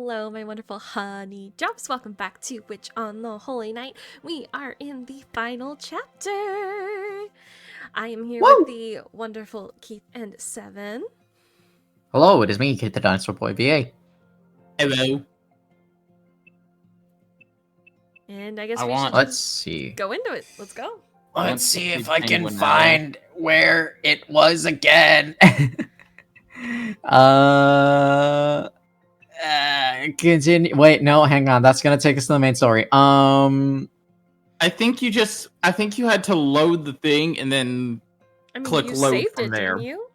Hello, my wonderful honey drops. Welcome back to Witch on the Holy Night. We are in the final chapter. I am here with the wonderful Keith and Seven. Hello, it is me, Kate the Dinosaur Boy VA. Hello. And I guess Let's see. Go into it. Let's go. Let's see if I can find where it was again. Continue. Wait, no, hang on. That's gonna take us to the main story. I think you had to load the thing and then click load from there. Didn't you?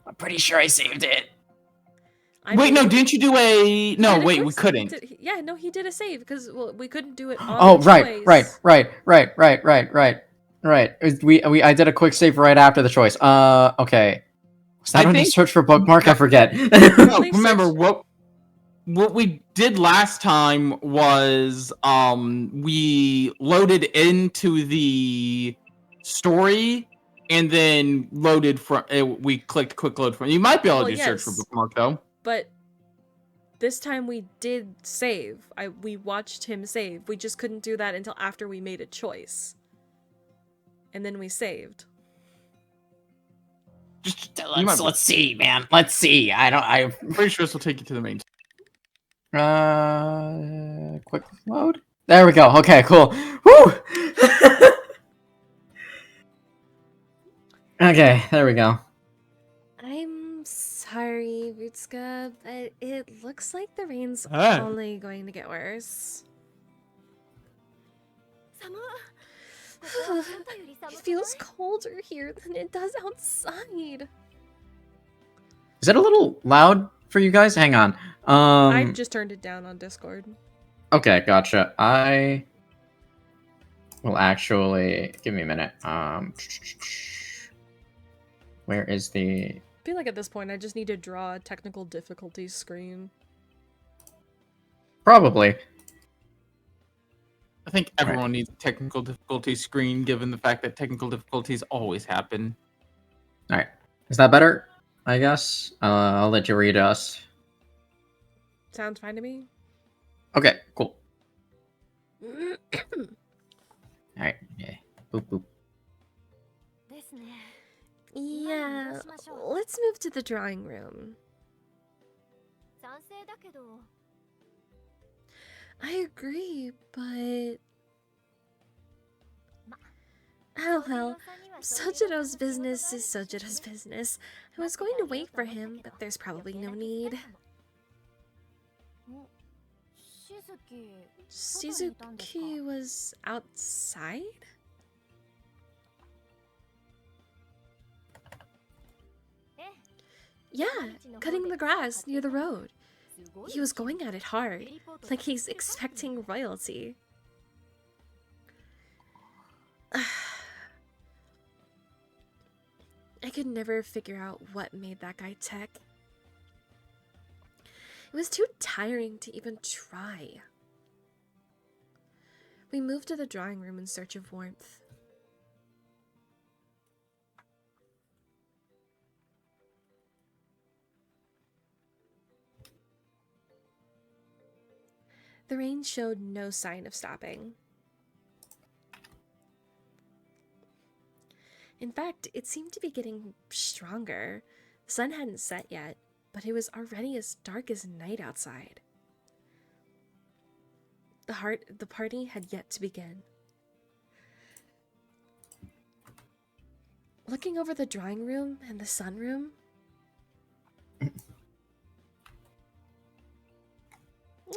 I'm pretty sure I saved it. Wait, no, didn't you do a... No, wait, we couldn't. Yeah, no, he did a save because we couldn't do it on Oh, the choice. right. I did a quick save right after the choice. Okay. Was that when you search for bookmark? I forget. No, remember, what we did last time was we loaded into the story and then loaded from we clicked quick load from. You might be able to search for bookmark though. But this time we did save. We watched him save. We just couldn't do that until after we made a choice. And then we saved. Let's see, man. Let's see. I'm pretty sure this will take you to the main. Quick load. There we go. Okay, cool. Woo! Okay, there we go. I'm sorry, Rutska, but it looks like the rain's only going to get worse. It feels colder here than it does outside. Is it a little loud for you guys? Hang on. I just turned it down on Discord. Okay, gotcha. I will actually give me a minute. Where is the... I feel like at this point I just need to draw a technical difficulties screen. Probably. I think everyone needs a technical difficulties screen, given the fact that technical difficulties always happen. Alright. Is that better? I guess. I'll let you read us. Sounds fine to me. Okay, cool. Alright, yeah. Boop, boop. Yeah, let's move to the drawing room. I agree, but... Oh well, Sojiro's business is Sojiro's business. I was going to wait for him, but there's probably no need. Shizuki was outside? Yeah, cutting the grass near the road. He was going at it hard, like he's expecting royalty. I could never figure out what made that guy tick. It was too tiring to even try. We moved to the drawing room in search of warmth. The rain showed no sign of stopping. In fact, it seemed to be getting stronger. The sun hadn't set yet, but it was already as dark as night outside. The party had yet to begin. Looking over the drawing room and the sunroom,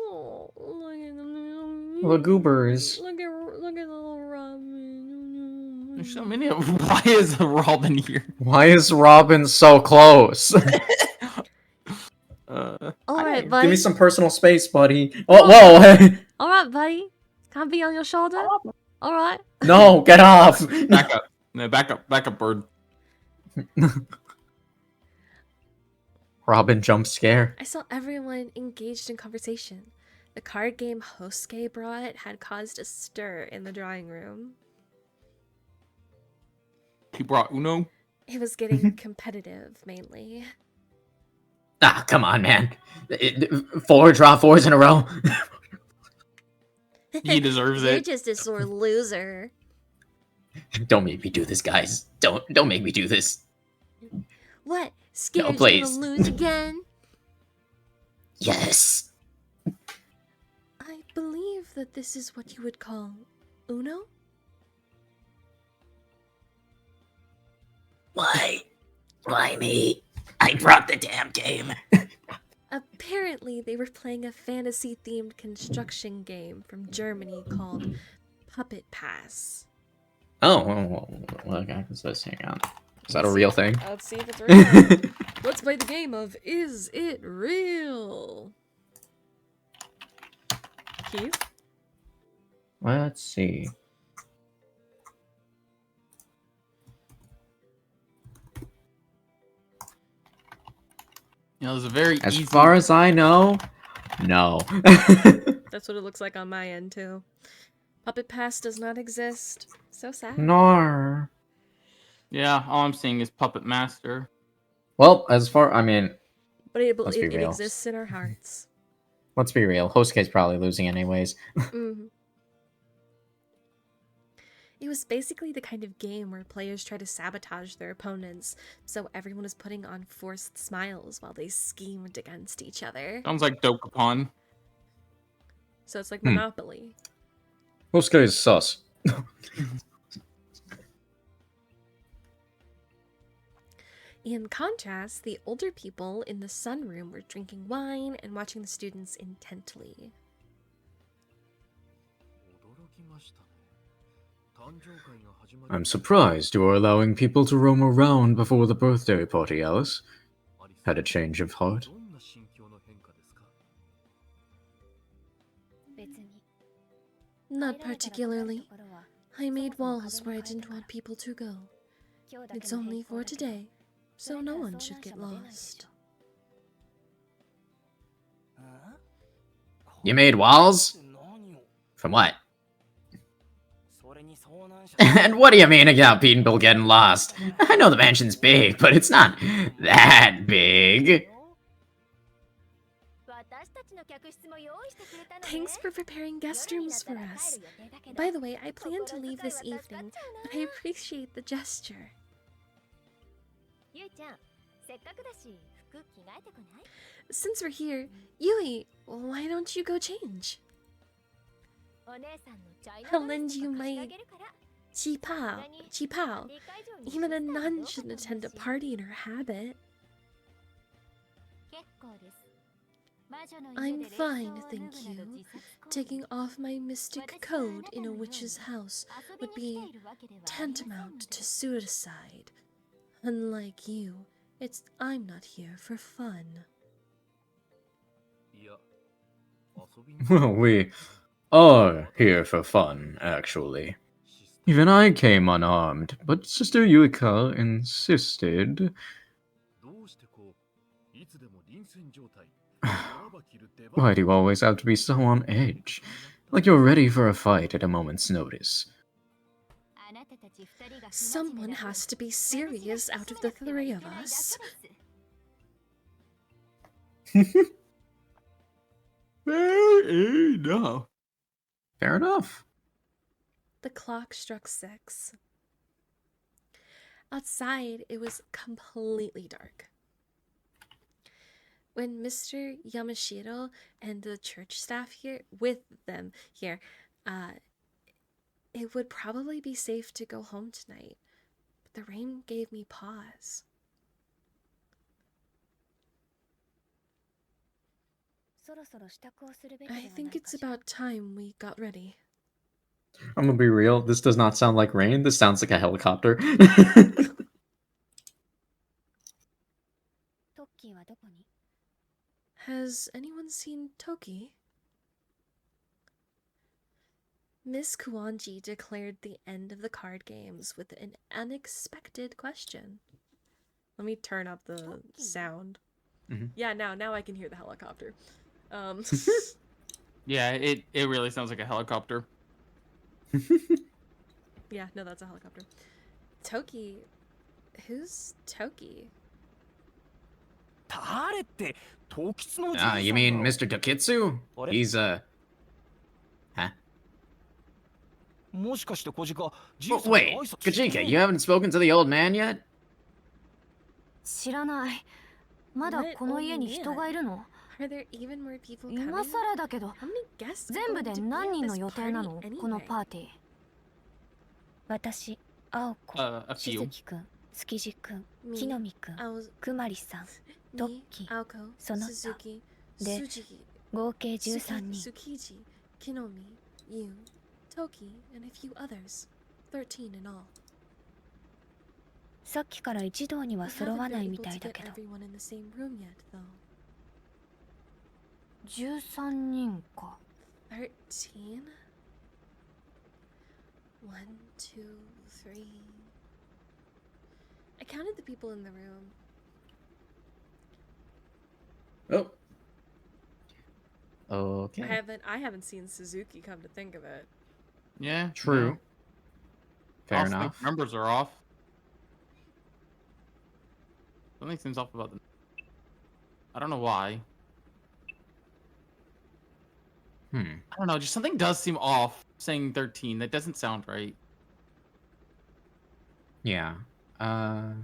oh, look at the goobers. Look at the little Robin. There's so many of them. Why is Robin here? Why is Robin so close? Alright, buddy. Give me some personal space, buddy. Oh, whoa! Alright, buddy. Can I be on your shoulder? Alright. No, get off! Back up. No, back up, bird. Robin jump scare. I saw everyone engaged in conversation. The card game Hosuke brought had caused a stir in the drawing room. He brought Uno? It was getting competitive, mainly. Ah, come on, man. 4 draw 4s in a row. He deserves You're it. just a sore loser. Don't make me do this, guys. Don't make me do this. What? Scared you're please. gonna lose again? Yes. I believe that this is what you would call Uno? Why? Why me? I brought the damn game. Apparently, they were playing a fantasy-themed construction game from Germany called Puppet Pass. Oh, well, okay. Let's hang on. Is that a real thing? Let's see if it's real. Let's play the game of Is It Real? Keith? Let's see. You know, there's a very As easy... far as I know, no. That's what it looks like on my end, too. Puppet Pass does not exist. So sad. No. Yeah, all I'm seeing is Puppet Master. Well, I mean, But it Let's be real. exists in our hearts. let's be real. Hosuke's probably losing anyways. Mhm. It was basically the kind of game where players try to sabotage their opponents, so everyone is putting on forced smiles while they schemed against each other. Sounds like Dokapon. So it's like Monopoly. Hosuke is sus. In contrast, the older people in the sunroom were drinking wine and watching the students intently. I'm surprised you are allowing people to roam around before the birthday party, Alice. Had a change of heart? Not particularly. I made walls where I didn't want people to go. It's only for today, so no one should get lost. You made walls? From what? And what do you mean about people getting lost? I know the mansion's big, but it's not that big. Thanks for preparing guest rooms for us. By the way, I plan to leave this evening, but I appreciate the gesture. Since we're here, Yui, why don't you go change? I'll lend you my qipao. Even a nun shouldn't attend a party in her habit. I'm fine, thank you. Taking off my mystic code in a witch's house would be tantamount to suicide. Unlike you, I'm not here for fun. Well, we are here for fun, actually. Even I came unarmed, but Sister Yuika insisted. Why do you always have to be so on edge? Like you're ready for a fight at a moment's notice. Someone has to be serious out of the three of us. Fair enough. Fair enough. The clock struck 6. Outside, it was completely dark. When Mr. Yamashiro and the church staff here, it would probably be safe to go home tonight. But the rain gave me pause. I think it's about time we got ready. I'm gonna be real, this does not sound like rain, this sounds like a helicopter. Has anyone seen Toki? Miss Kuwanji declared the end of the card games with an unexpected question. Let me turn up the sound. Mhm. Yeah, now I can hear the helicopter. Yeah, it really sounds like a helicopter. Yeah, no, that's a helicopter. Toki. Who's Toki? You mean Mr. Tokitsu? He's huh? Wait, Kajika, you haven't spoken to the old man yet? 知らない。まだこの家に人がいるの？ Are there even more people 今 coming? 更だけど、 How many guests are 全部 going で to be 何 at 人 this の予定なの？ party この anyway? パーティー。私、青子、 A し few. ずきくん、築地くん、 Me, 木の実くん、 I was くまりさん、トッ me, キー、 Aoko, その他 Suzuki, で Tsujiki, 合計13人。 Tsukiji, Kinomi, you, Toki, and a few others. 13 in all. さっきから一堂に We は揃 haven't わ been ないみ able た to いだ get けど。 everyone in the same room yet, though. 13人か。 13? 1, 2, 3. I counted the people in the room. Oh. Okay. I haven't seen Suzuki, come to think of it. Yeah. True. Fair Also think enough. numbers are off. Something seems off about them. I don't know why. I don't know. Just something does seem off. Saying 13. That doesn't sound right. Yeah. I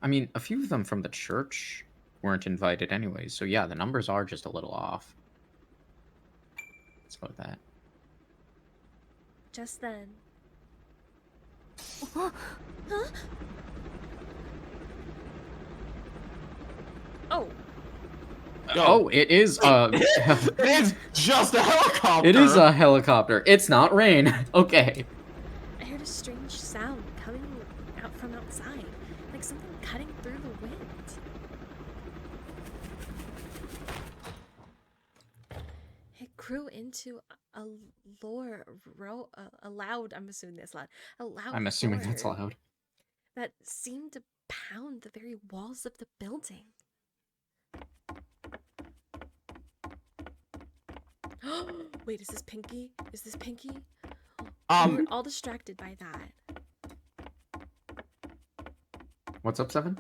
mean, a few of them from the church weren't invited anyway, so yeah, the numbers are just a little off. Let's go with that. Just then. Huh? Oh. Oh, it is It is just a helicopter. It is a helicopter. It's not rain. Okay. I heard a strange sound coming out from outside, like something cutting through the wind. It grew into a loud, I'm assuming that's loud, a loud I'm assuming that's roar loud. that seemed to pound the very walls of the building. Wait, is this Pinky? Is this Pinky? We were all distracted by that. What's up, Seven?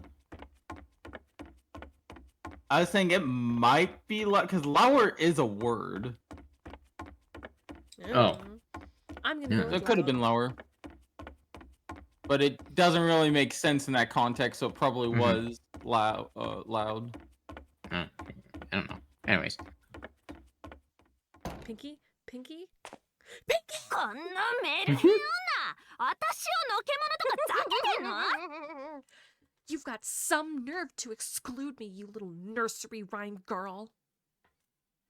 I was saying it might be because lower is a word. Oh. I'm gonna go So with it could have loud. been lower. But it doesn't really make sense in that context, so it probably was loud. I don't know. Anyways. Pinky? Pinky? こんなメールのような私をのけ者とかざけてんの You've got some nerve to exclude me, you little nursery rhyme girl.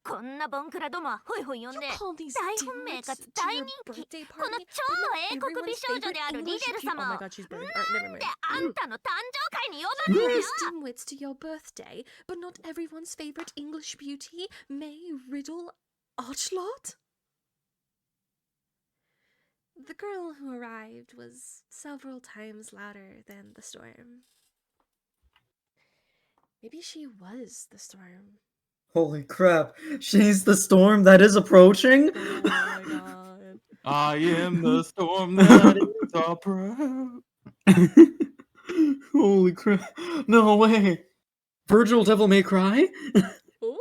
こんなボンクラどもはホイホイ呼ん You で call these 大本命か dimwits つ to 大 your 人気 birthday この party? 超 But 英 not 国美 everyone's 少女であ favorite るリデ English ル people. 様 Oh を my god, she's burning. な Never ん mind. であんたの誕生会に呼 You ばれる these の dimwits to your birthday, but not everyone's favorite English beauty, May Riddle Archlot? The girl who arrived was several times louder than the storm. Maybe she was the storm. Holy crap. She's the storm that is approaching? Oh my god. I am the storm that is our proud. Holy crap. No way. Virgil Devil May Cry? Oh?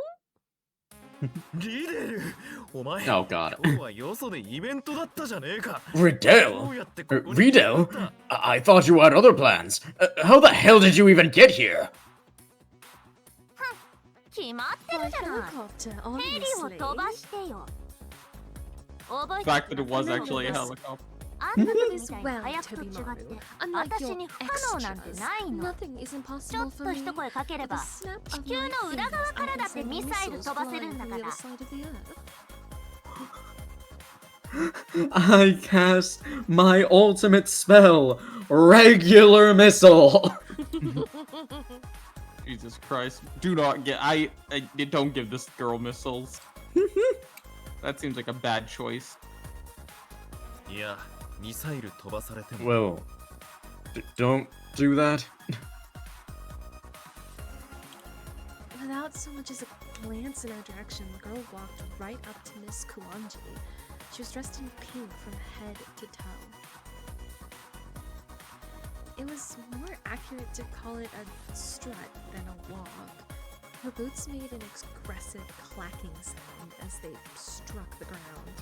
Oh god. 今日はよそでイベントだったじゃねえか。 Riddell? どうやってここに Riddell? 来たんだ I thought you had other plans. How the hell did you even get here? 決まってる By じゃない helicopter, ヘリを obviously. 飛ばしてよ覚え The て fact that it was No, actually a yes. helicopter. あんたたち As みたい well, に早くと違 Toby って Maru. Unlike 私 your に不可能なんて extras, ないの nothing is ちょ impossible っ for と me. 一声かけれ With ば a snap of 地球 my の裏側 fingers, から I だ can って send ミサイル missiles 飛ばせるん flying だ to か the ら other side of the earth. I cast my ultimate spell, Regular Missile. Jesus Christ. Do not get. I don't give this girl missiles. That seems like a bad choice. いや、ミサイル飛ばされても Well, don't do that. Without so much as a glance in our direction, the girl walked right up to Miss Kuanji. She was dressed in pink from head to toe. It it was more accurate to call it a strut than a walk. Her boots made an aggressive clacking sound as they struck the ground.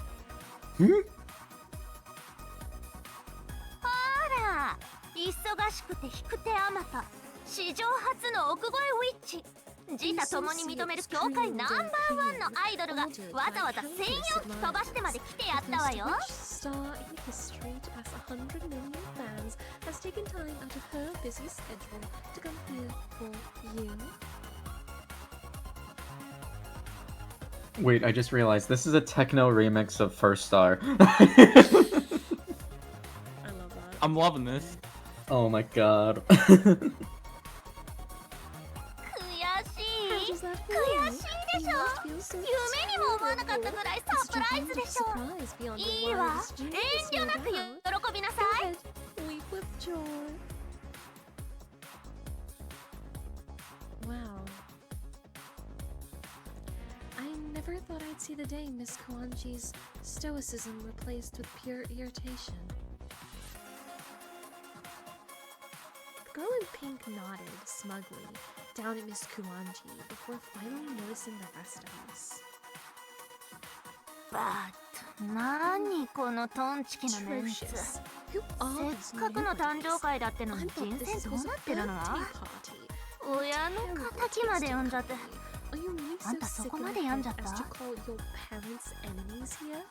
ほら、忙しくて引く手あまた。史上初の奥越えウィッチ。自他共に認める業界ナンバーワンのアイドルがわざわざ専用機飛ばしてまで来てやったわよ。 Star in history to pass 100 million fans has taken time out of her busy schedule to come here for you. Wait, I just realized this is a techno remix of First Star. I love that. I'm loving this. Oh my god. 悔しい。 悔しいでしょ。夢にも思わなかったぐらいサプライズでしょ。いいわ、遠慮なく喜びなさい。 Weep with joy. Wow. I never thought I'd see the day Miss Kawanji's stoicism replaced with pure irritation. The girl in pink nodded smugly down at Miss Kawanji before finally noticing the rest of us. バッ何このトンチキなメンツ。 Atrocious. Who are せっかくの誕生会だってのに I 人 thought this 生どう was な a ってるの birthday party. 親の敵まで呼んじゃって。 Are you really so あんたそ sick こ in ま the で病ん head じゃった as to call your parents enemies here?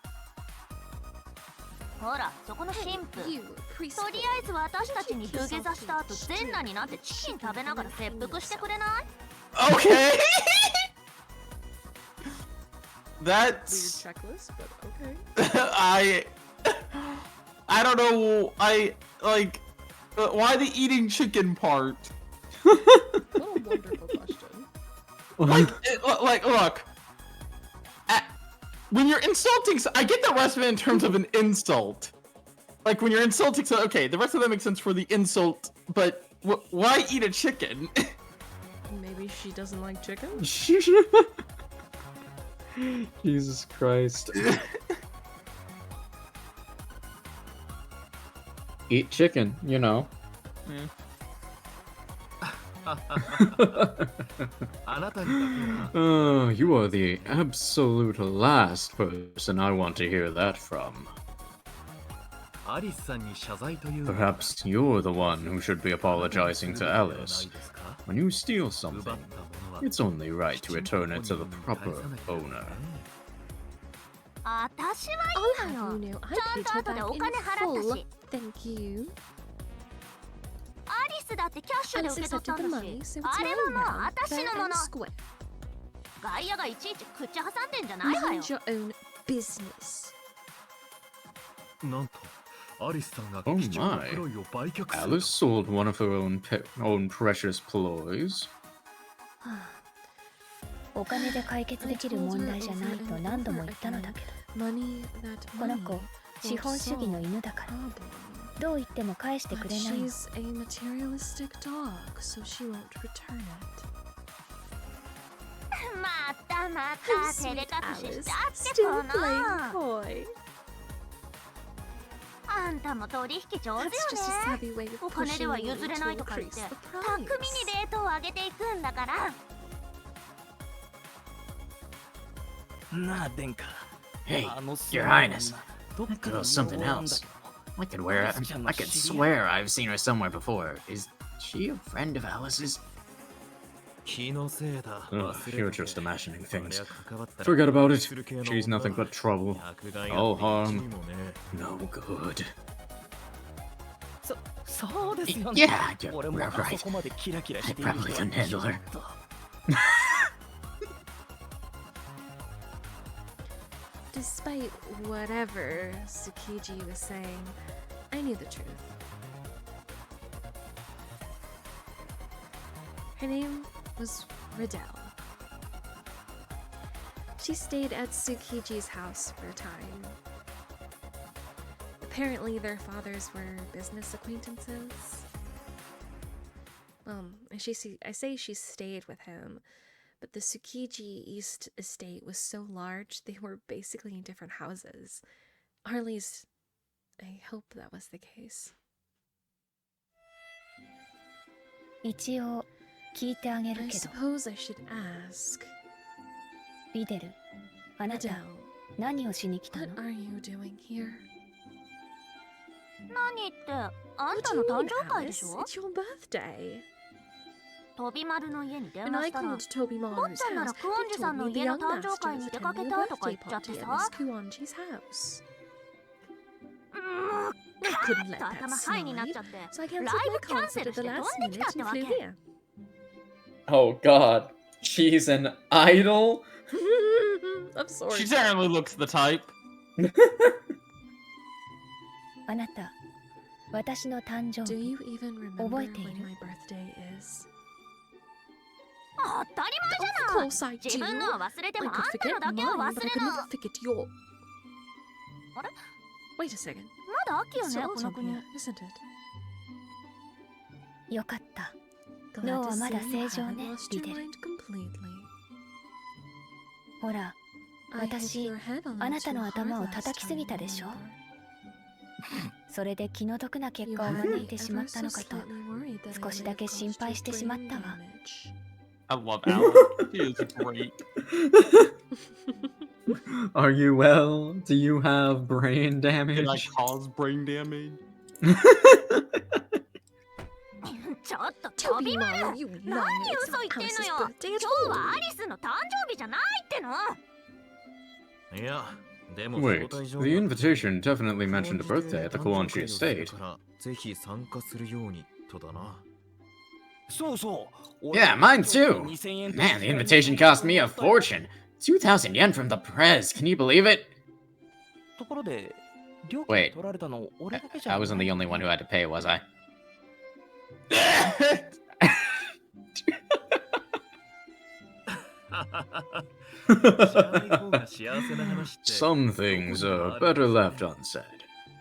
ほら、そこの神父。 You, と preschool. りあえず私たちに土下座した後全裸になってチキン食べながら切腹してくれない？ Okay. Weird That's checklist, but okay. I don't know. I like why the eating chicken part? What a wonderful question. Like look. When you're insulting, I get the rest of it in terms of an insult. Like when you're insulting, so okay, the rest of that makes sense for the insult, but why eat a chicken? Maybe she doesn't like chicken? Jesus Christ. Eat chicken, you know. あなたにだけ You are the absolute last person I want to hear that from. はアリスさんに謝罪という Perhaps you're the one who should be apologizing to Alice. When you steal 奪 something, ったものは it's only right to return it to the proper owner. 私は I'll いいの have よ。 you know, I ちゃん paid と her 後で back お in 金払った full. し。 Thank you. アリスだってキャッシュで Alice 受け取っ accepted た the んだ money, し。 so it's あれ mine はもう now. 私 Fair のも and の。 square. 外野がいちいち口挟んでんじゃないわよ。 Mind your own business. なんとアリスさんが Oh 貴重な my. プロイを売却する Alice sold one of her own precious ploys. お金で解決できる問題じゃないと何度も言ったのだけ Money that ど、この money 子資本主義の犬だから problem. どう言っても返してく But れないの。 she's a materialistic dog, so she won't return it. またま How た照れ sweet 隠し Alice, しちゃって still こ playing の。 coy. あんたも取引上手よ That's just a ね。 savvy way of お金 pushing では me 譲れ to ないとか言って increase the 巧みに price. レートを上げていくんだから。なあ、殿下。 Hey, あの Your Highness, どっ that かの girl's something 妙案だ else. けど I could swear I've seen her somewhere before. Is she a friend of Alice's? 気のせいだ Ugh, 忘れ you're とけ just imagining あれ things. は関わったら Forget about it. する系の She's 女 nothing but trouble. 百害あ No って harm. 一にもね No good. そうですよね。 Yeah, you're 俺も right. あそこまでキラキラ I している probably couldn't handle her. Despite whatever Tsukiji was saying, I knew the truth. Her name was Riddell. She stayed at Tsukiji's house for a time. Apparently, their fathers were business acquaintances. I say she stayed with him, but the Tsukiji East estate was so large they were basically in different houses. Or at least, I hope that was the case. 一応聞いてあげる I けど、 suppose I should ask. リデル、あなた Adele, 何をしに来た what の？ are you doing here? 何ってあん What た do の you 誕 mean, 生会でし Alice? ょ。 It's your birthday. 飛び丸の家に電 And 話 I したら called Toby 坊 Maru's ちゃんなら house. クオン They ジさ told んの me the 家の young 誕生 master 会 was に出か attending け a たとか birthday 言っちゃって party at さ。 Miss Kuanji's house. うーん I couldn't let と that 頭ハイになっ slide, ちゃって so I canceled ライ my ブキャン concert セル at し the て飛ん last でき minute たって and わ flew け。 here. Oh God, she's an idol. I'm sorry. She generally looks the type. あなた、私の誕生 Do 日 you even remember 覚えている？ when my birthday is? 当たり前じ Of ゃない。 course I 自 do. 分のは忘れて I もあ could んた forget のだけは mine, 忘 but れ I could な。 never forget your. あれ Wait a second. まだ秋よ It's ねこの autumn 国。 here, isn't it? よかった。 Glad No, to see まだ you 正常 haven't ね、 lost リ your デル。 mind completely. ほら、 I hit 私、 your head a あ little なた too の hard 頭を last 叩きす time, ぎたでしょ。 remember? それで気の毒な結 You 果を had 招い me てしまっ ever た so のかと、 slightly worried that I 少し may だ have け心 caused 配 you してしまっ brain たわ。 damage. I love Alice. She is great. Are you well? Do you have brain Did I damage? cause brain damage? ちょっと Toby 飛び丸。 Maru, you liar. 何 It's 嘘 not 言ってん Alice's のよ。 birthday 今 at 日は all. アリスの誕生日じゃないっての。いやでも Wait, 招待状 the に invitation definitely は mentioned a birthday at the Kuanchi 誕生会を estate. するからぜひ参加するようにとだな。そうそう。 Yeah, mine too. Man, the invitation cost me a fortune. 2,000 yen from the prez. Can you believe it? ところで、料 Wait. 金取られたの俺だけじゃ I ない wasn't the only one who had to pay, was I? Some things are better left unsaid.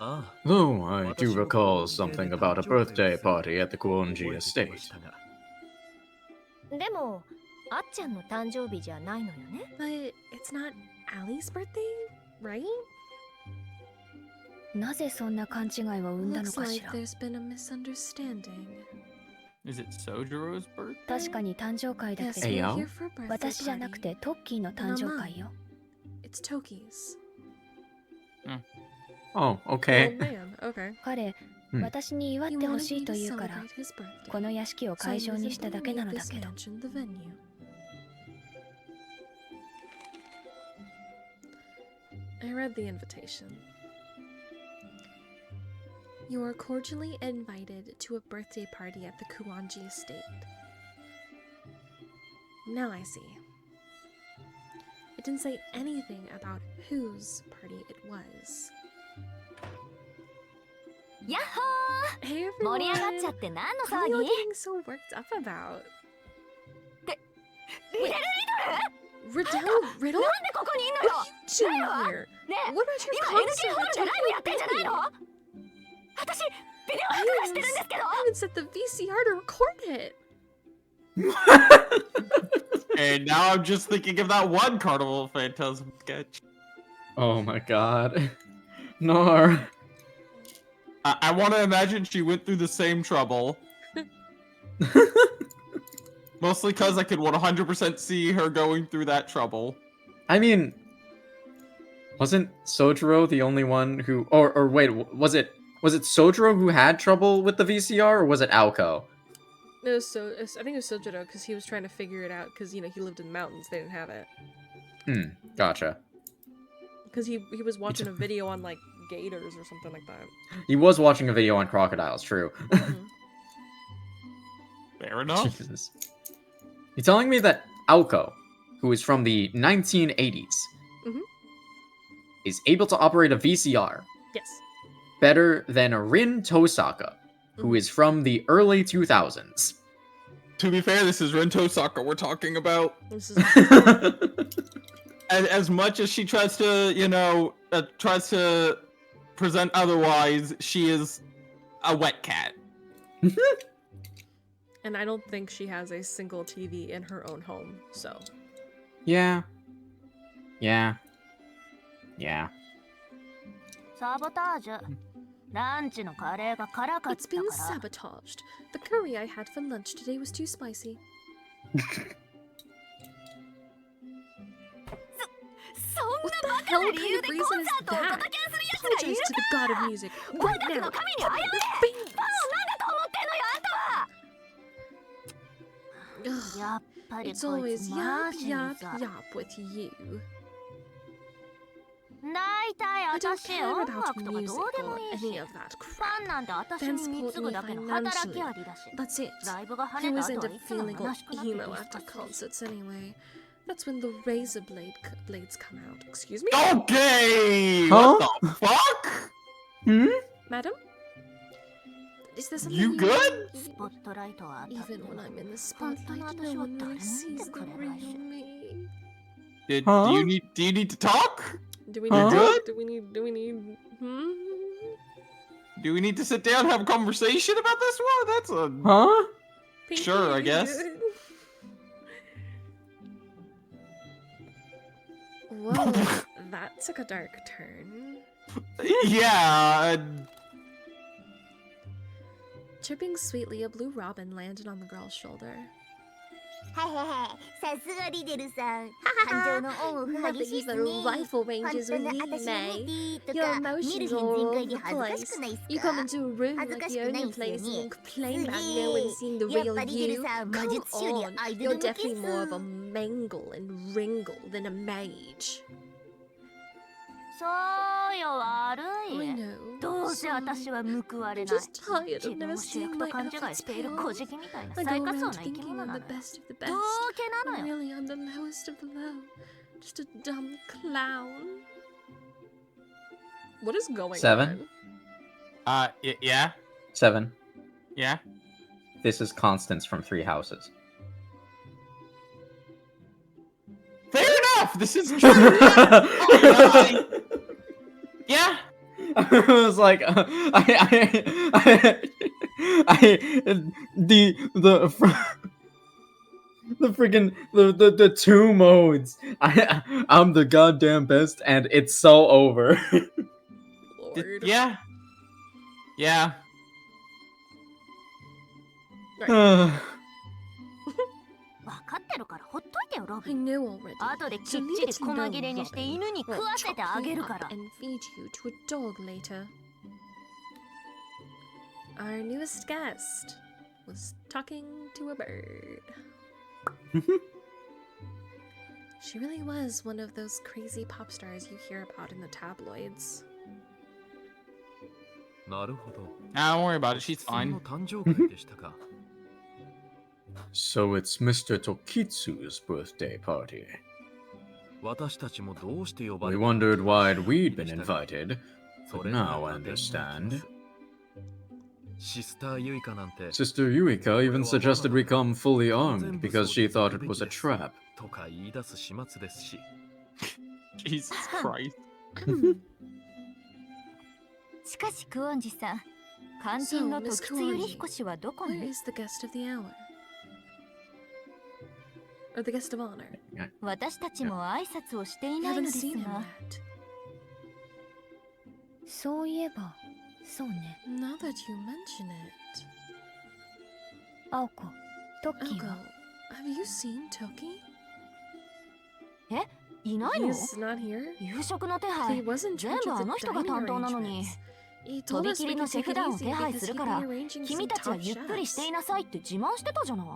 あ Though あ I do recall something about a birthday party at the Kuonji estate. でも、あっちゃんの誕生日じゃないのよね。 But it's not Allie's birthday, right? なぜそんな勘違いを生んだの Looks かし like ら。 there's been a misunderstanding. Is it Sojiro's birthday? 確かに誕生会だ Yes, け Hey, ど、 we're yo. here for a birthday 私じゃなく party. てトッキーの誕生会よ。 It's Toki's. Oh, Oh okay. man, okay. 彼、うん私に祝っ He てほ wanted しい me と to 言うから、 celebrate his birthday. この屋敷を So I 会場にしただけな visited のだ this けど。 mansion, the venue. I read the invitation. You are cordially invited to a birthday party at the Kuwanji estate. Now I see. It didn't say anything about whose party it was. やっほ Hey ー。盛り上がっ everyone! ちゃって何の What are 騒 you ぎ？ getting so worked up about? リデル Riddle? なんで Riddle? ここにいんの What よ。 are you doing here? ねえ、 What about your 今 NG concert ホールでライブやってんじゃないの？ at 私、ビデオ録画してるんですけど。 I even set the VCR to record it. And now I'm just thinking of that one Carnival Phantasm sketch. Oh my god. Nor. I want to imagine she went through the same trouble. Mostly because I could 100% see her going through that trouble. I mean, wasn't Sojiro the only one who, or wait, was it Sojiro who had trouble with the VCR, or was it Alco? No, I think it was Sojiro because he was trying to figure it out because, you know, he lived in the mountains. They didn't have it. Gotcha. Because he was watching a video on, like, gators or something like that. He was watching a video on crocodiles, true. Mhm. Fair enough. Jesus. You're telling me that Alco, who is from the 1980s, Mhm. is able to operate a VCR Yes. better than Rin Tosaka, who Mhm. is from the early 2000s. To be fair, this is Rin Tosaka we're talking about. This is As much as she tries to, you know, tries to present otherwise, she is a wet cat. and I don't think she has a single TV in her own home, so. Yeah. サボタージュ。ランチのカレーが辛かっ It's た been から sabotaged. The curry I had for lunch today was too spicy. そん What な the hell バカな kind 理由 of で reason コン is サートをドタ that? キャンする奴がい Apologize る to the god of music 音 right 楽 now. の神に謝れ Fans. ファンをなんだと思ってんのよあんたは Ugh. やっぱり It's こい always つマ yap, ジに yap, さ yap with you. 大体 I don't 私 care 音 about 楽とかどう music でも or いいし any of that フ crap. ァンなんて私 Fans に support 貢ぐ me だけの働きありだし That's it. ライブが跳 Who ねた isn't 後 it はいつも feeling all 虚しくなってデ emo ィス after カスする concerts anyway? That's when the razor blades come out. Excuse me? Okay! Huh? What the fuck? Hmm? Madam? Is there something You good? スポットライトは当たって Even も when I'm in the 本当の spotlight, 私 no は one 誰も really 見 sees て the くれない real し me. Huh? Do you need to talk? Do we Huh? need Good? do we need Do we need to sit down and have a conversation about this one? That's a Huh? Pinky, Sure, are I you guess. good? Whoa, that took a dark turn. yeah. Chirping sweetly, a blue robin landed on the girl's shoulder. はいはいはいさすがリデルさん感情のオンオフ Nothing 激しいっす even ね rifle 本 ranges 当 with の you, 私を May. 見てと Your か見る emotions 変 are 人 all 会 over で the 恥ずかし place. くないっす You か come into a room 恥ず like かし you're く in ない your っすよ place and ね then complain す about げ no one え seeing the やっ real ぱリデル you. さん魔 Come 術師より on, アイド you're ル向けっ definitely more of a す mangle and wringle than a mage. そうよ悪 I い know. どうせ Sorry. 私は報われ I'm ない just tired 自 of 分 never を主 seeing 役と my 勘違い efforts している pay 小 off. じきみたいな I 最 go 下層 around な生き thinking 物 I'm な the のよ best of the どう best. けなの I'm よ really I'm the lowest of the low. Just a dumb clown. What is going Seven. on? Yeah. 7. Yeah. This is Constance from Three Houses. Fair enough. This is true. Yeah. I was like, the freaking the two modes. I'm the goddamn best, and it's so over. Lord. Yeah. Yeah. Right. 分かってるからほっといてよロビ I ン knew already. 後できっ So ち leave り it to 細 know, 切れにして Robin. 犬に食 We'll わせて chop あげ you る up から and feed you to a dog later. Our newest guest was talking to a bird. She really was one of those crazy pop stars you hear about in the tabloids. なるほど。 Don't worry about it. She's 普通の fine. 誕生会でしたか。 So it's Mr. Tokitsu's birthday party. 私たちもどうして呼ば We れた wondered why のか we'd been 気にしたが invited, そ but れなら now I 打電が来ま understand. すシスターユイカなんて Sister Yuika even suggested we come fully armed because she thought it was a trap. とか言い出す始末ですし Jesus Christ. しかしクオンジさん肝心の So, Miss 時津頼彦氏はどこ Where に is the guest of the hour? Or the guest of honor? 私たちも挨拶をしてい We ないの haven't です seen him が yet. そういえばそうね Now that you mention it. 青子トッキー Alko, は have you seen Toki? いないの He's not here? 夕食の手 He 配 was in 全 charge 部 of あ the の人が dining 担当なのに arrangements. He と told び us き we りの could シェ take フ it 団を easy 手配 because する he'd か be ら arranging some 君たちは top ゆっくりしてい chefs. なさいって自慢してたじゃない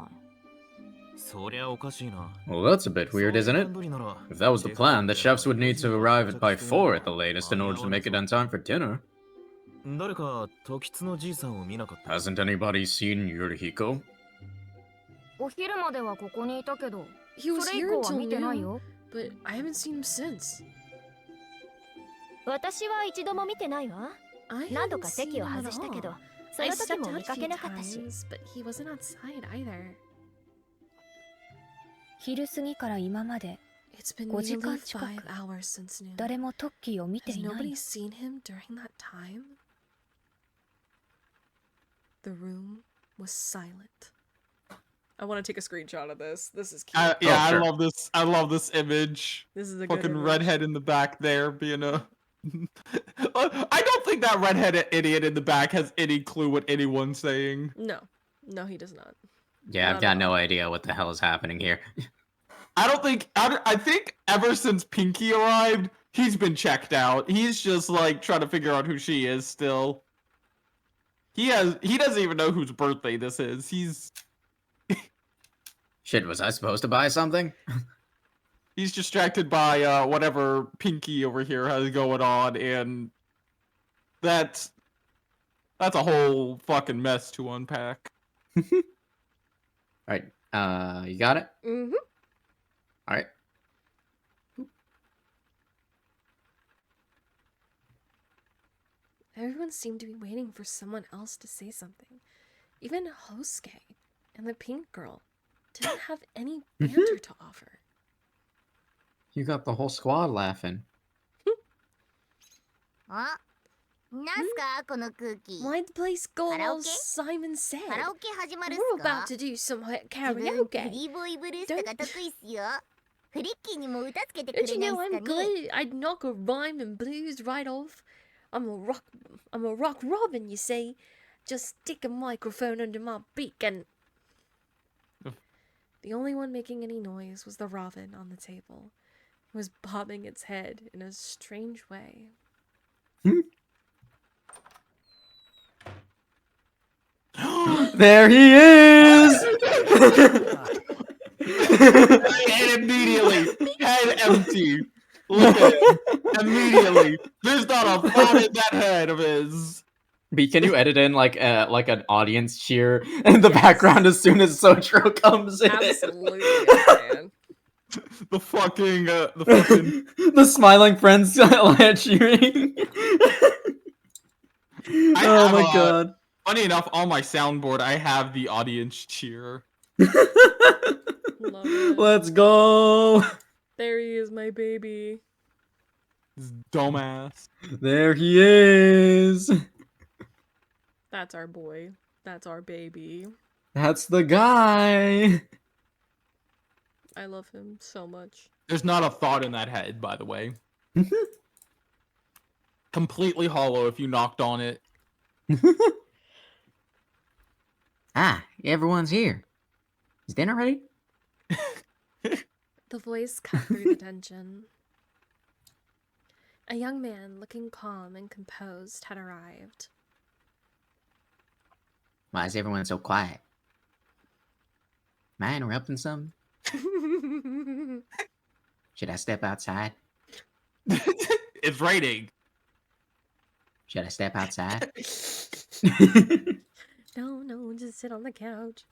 そりゃおかしいな Well, that's a bit weird, isn't it? If that was the plan, the chefs would need to arrive by 4 at the latest in order to make it on time for dinner. 誰か時津のじいさんを見なかった Hasn't anybody seen Yurihiko? お昼まではここにいたけど He was それ以 here 降は until 見てない noon, よ but I haven't seen him since. 私は一度も見てないわ I 何度 haven't か seen 席を him 外 at したけど all. そ I の時 stepped も out 見 a かけ few なかったし times, but he wasn't outside either. 昼過ぎから今まで It's been 5時 nearly 間近く 5 hours since noon. 誰もトッキーを見て Has いない nobody の seen him during that time? The room was silent. I want to take a screenshot of this. This is cute. Yeah, Oh, sure. I love this. I love this image. This is a good Fucking image. redhead in the back there being a I don't think that redheaded idiot in the back has any clue what anyone's saying. No. No, he does not. Yeah, Not I've got at no all. idea what the hell is happening here. I think ever since Pinky arrived, he's been checked out. He's just like trying to figure out who she is still. He doesn't even know whose birthday this is. Shit, was I supposed to buy something? He's distracted by whatever Pinky over here has going on, and that's a whole fucking mess to unpack. Alright, you got it? Mm-hmm. Alright. Everyone seemed to be waiting for someone else to say something. Even Hosuke and the pink girl didn't have any banter to offer. You got the whole squad laughing. あ、なんすかこの空気。 Why'd the place go all Karaoke? Simon said? カラオケ始まるっ We're すか about to do some 自分フ karaoke. リーボーイブルースとか得意っすよ。フリッキーにも歌つけてく Don't れ you ないっ know す I'm かね。 good? I'd knock a rhyme and blues right off. I'm a rock robin, you see. Just stick a microphone under my beak and... The only one making any noise was the robin on the table. It was bobbing its head in a strange way. There he is! And immediately, head empty. Look at him. Immediately. There's not a thought in that head of his. B, can you edit in like an audience cheer in the background as soon as Sotro comes in? Absolutely, man. The fucking The smiling friends cheering. Oh my god. Funny enough, on my soundboard, I have the audience cheer. Love it. Let's go. There he is, my baby. This dumbass. There he is. That's our boy. That's our baby. That's the guy. I love him so much. There's not a thought in that head, by the way. Completely hollow if you knocked on it. Ah, everyone's here. Is dinner ready? The voice cut through the tension. A young man, looking calm and composed, had arrived. Why is everyone so quiet? Am I interrupting something? Should I step outside? It's raining. Should I step outside? No, just sit on the couch.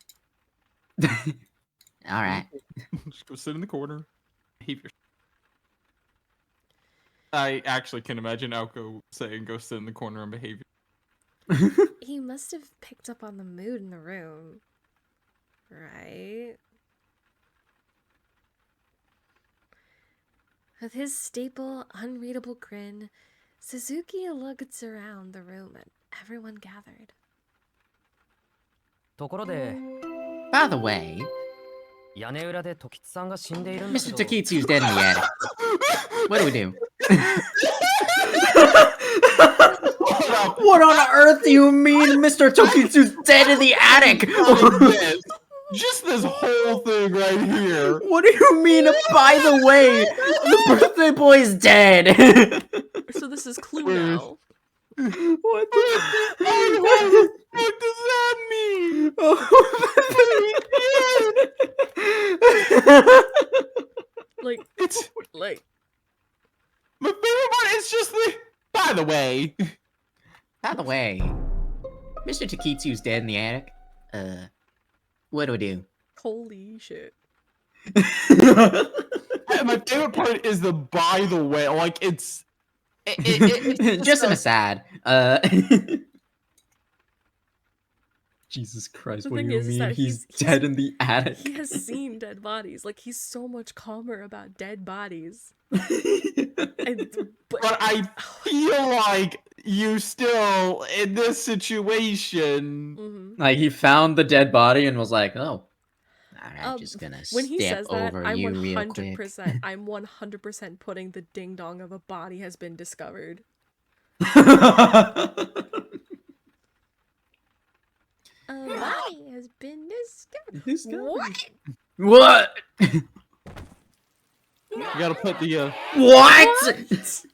Alright. Just go sit in the corner. Behave yourself. I actually can imagine Aoko saying go sit in the corner and behave. He must have picked up on the mood in the room. Right? With his staple, unreadable grin, Suzuki looked around the room at everyone gathered. ところで By the way, 屋根裏で時津さんが死んでいるんだけ Mr. ど Takitsu's dead in the attic. What do we do? What on earth do you mean Mr. Tokitsu's dead in the attic? Just this whole thing right here. What do you mean, by the way, the birthday boy is dead? So this is Clue Where is- now. What What does that mean? Like, It's like, my favorite part is just the. By the way, By the way, Mr. Takitsu's dead in the attic. What do we do? holy shit. my favorite part is the by the way. Like it's Just an aside. Jesus Christ, The what do thing you is mean that he's he's- dead in the attic? He has seen dead bodies. Like, he's so much calmer about dead bodies. And, But I feel like you still in this situation. Mhm. Like, he found the dead body and was like, oh, I'm just gonna When he step says that, over I'm you real quick. 100%. I'm 100% putting the ding dong of a body has been discovered. A body has been discovered. What? What? You gotta put the. What? I was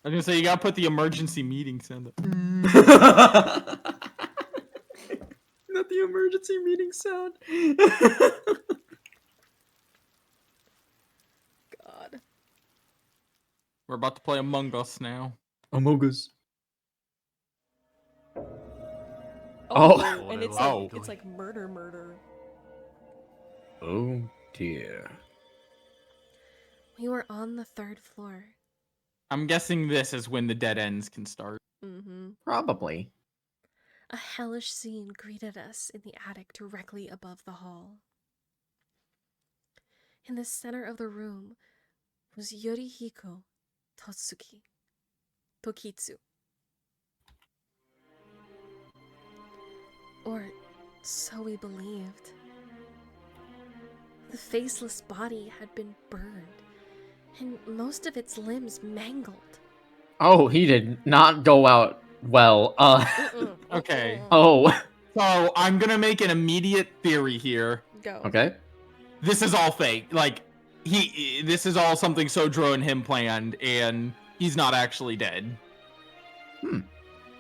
gonna say you gotta put the emergency meeting sound up. Not the emergency meeting sound. God. We're about to play Among Us now. Among Us. Oh, Oh. and it's Oh. like it's like murder. Oh dear. We were on the 3rd floor. I'm guessing this is when the dead ends can start. Mm-hmm. Probably. A hellish scene greeted us in the attic directly above the hall. In the center of the room was Yorihiko Tokitsu. Or so we believed. The faceless body had been burned, and most of its limbs mangled. Oh, he did not go out well. Okay. Oh. So I'm gonna make an immediate theory here. Go. Okay. This is all fake. Like, this is all something Sojiro and him planned, and he's not actually dead.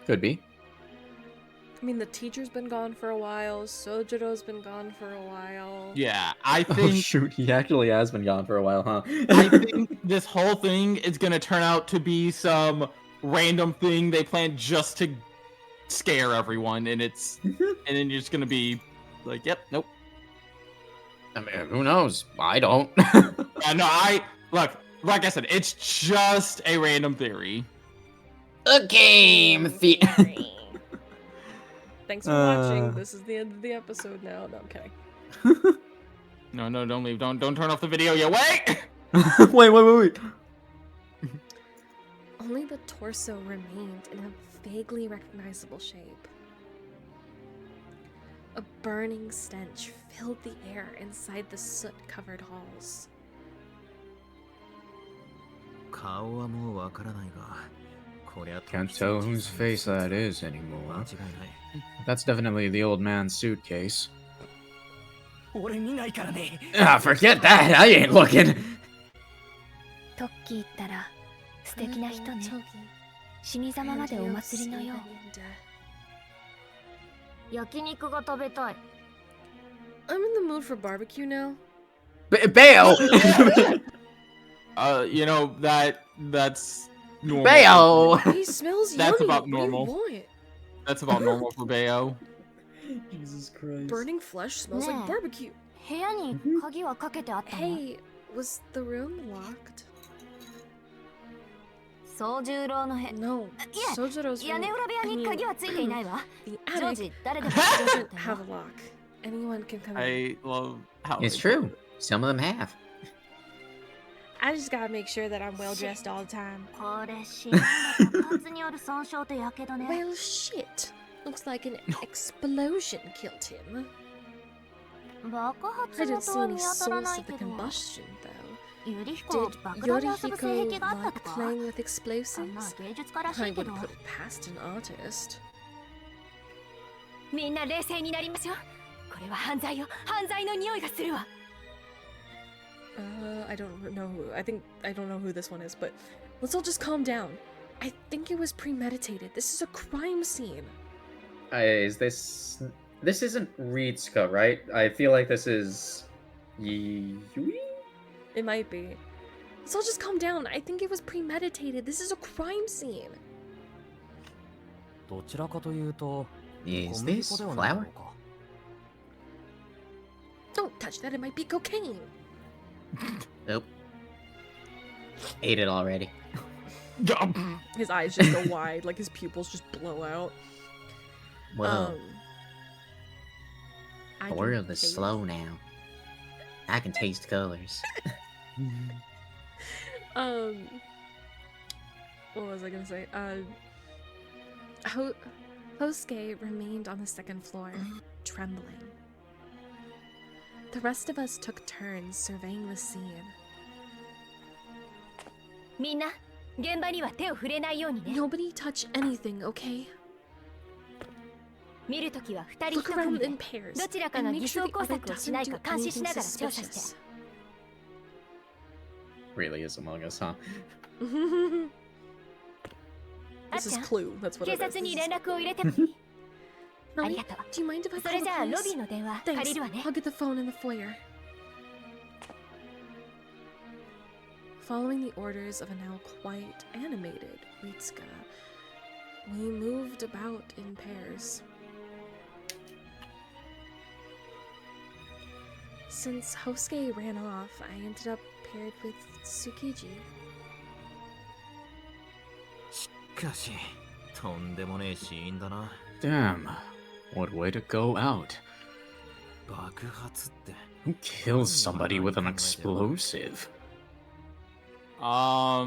Could be. I mean, the teacher's been gone for a while. Sojiro's been gone for a while. Yeah, I Oh think shoot, he actually has been gone for a while, huh? I think this whole thing is gonna turn out to be some random thing they planned just to scare everyone, and then you're just gonna be like, yep, nope. I mean, who knows? I don't. Look, like I said, it's just a random theory. A game theory. Thanks for watching. This is the end of the episode now. No, I'm kidding. No, don't leave. Don't turn off the video yet. Wait! Wait. Only the torso remained in a vaguely recognizable shape. A burning stench filled the air inside the soot-covered halls. 顔はもうわからないが、こりゃ Can't tell whose face that is 間 anymore. 違いない。 That's definitely the old man's suitcase. 俺見ないからね。 Ah, forget that. I ain't looking. トッキーったら素敵な人ね。死に様までお祭りのよう。焼肉が食べたい。 I'm in the mood for barbecue now. Bayo! You know, that's normal. Bayo! He smells That's yummy. about What do normal. you want? That's about normal for Bayo. Jesus Christ. Burning flesh smells like Nah. barbecue. 部屋に鍵はかけてあったの？ Hey, was the room locked? 宗十郎の部屋。 No. いや、 Sojiro's 屋根 room. 裏部屋に鍵はついていないわ。 The 常 attic 時誰でも doesn't have a lock. Anyone can come in. I love how It's they- true. Some of them have. I just gotta make sure that I'm well dressed all the time. これ死因は爆発による損傷とやけどね。 Well, shit. Looks like an explosion killed him. 爆 I 発 didn't 元 see は any 見当たら source ない of け the ど。 combustion, though. ゆりひこ Did 爆弾で遊ぶ性 Yorihiko 癖があった like とか？ playing with まあ explosives? 芸術家らし I いけ would ど。 put it past an artist. みんな冷静になりましょう。これは犯罪よ。犯罪の匂いがするわ。 I don't know who. I don't know who this one is, but let's all just calm down. I think it was premeditated. This is a crime scene. Is this isn't Ritsuka, right? I feel like this is Yui? It might be. Let's all just calm down. I think it was premeditated. This is a crime scene. どちらかというと、 Is 小麦 this 粉ではない flour? のか。 Don't touch that. It might be cocaine. Nope. Ate it already. His eyes just go wide, like his pupils just blow out. Whoa. I The can world is taste- slow now. I can taste colors. What was I gonna say? Hosuke remained on the second floor, trembling. The rest of us took turns surveying the scene. みんな現場には手を触れないようにね。 Nobody touch anything, okay? 見るときは2人 Look 1組 around で in pairs どちらか and が make 偽 sure 装 the 工 other 作をしな doesn't い do か監視し anything ながら調査して suspicious. Really is Among Us, huh? This is Acha, Clue. That's what 警 it is. 察に This 連 is... 絡を入れてもいい？ Nelly, ありがとう。 do you mind if I そ call れ the じゃあロビ police? ーの電話借り Thanks. るわね。 I'll get the phone in the foyer. Following the orders of a now quite animated Ritsuka, we moved about in pairs. Since Hosuke ran off, I ended up paired with Tsukiji. しかしとんでもねえシーンだな。 Damn. What way to go out? 爆発って Who kills somebody with an explosive? I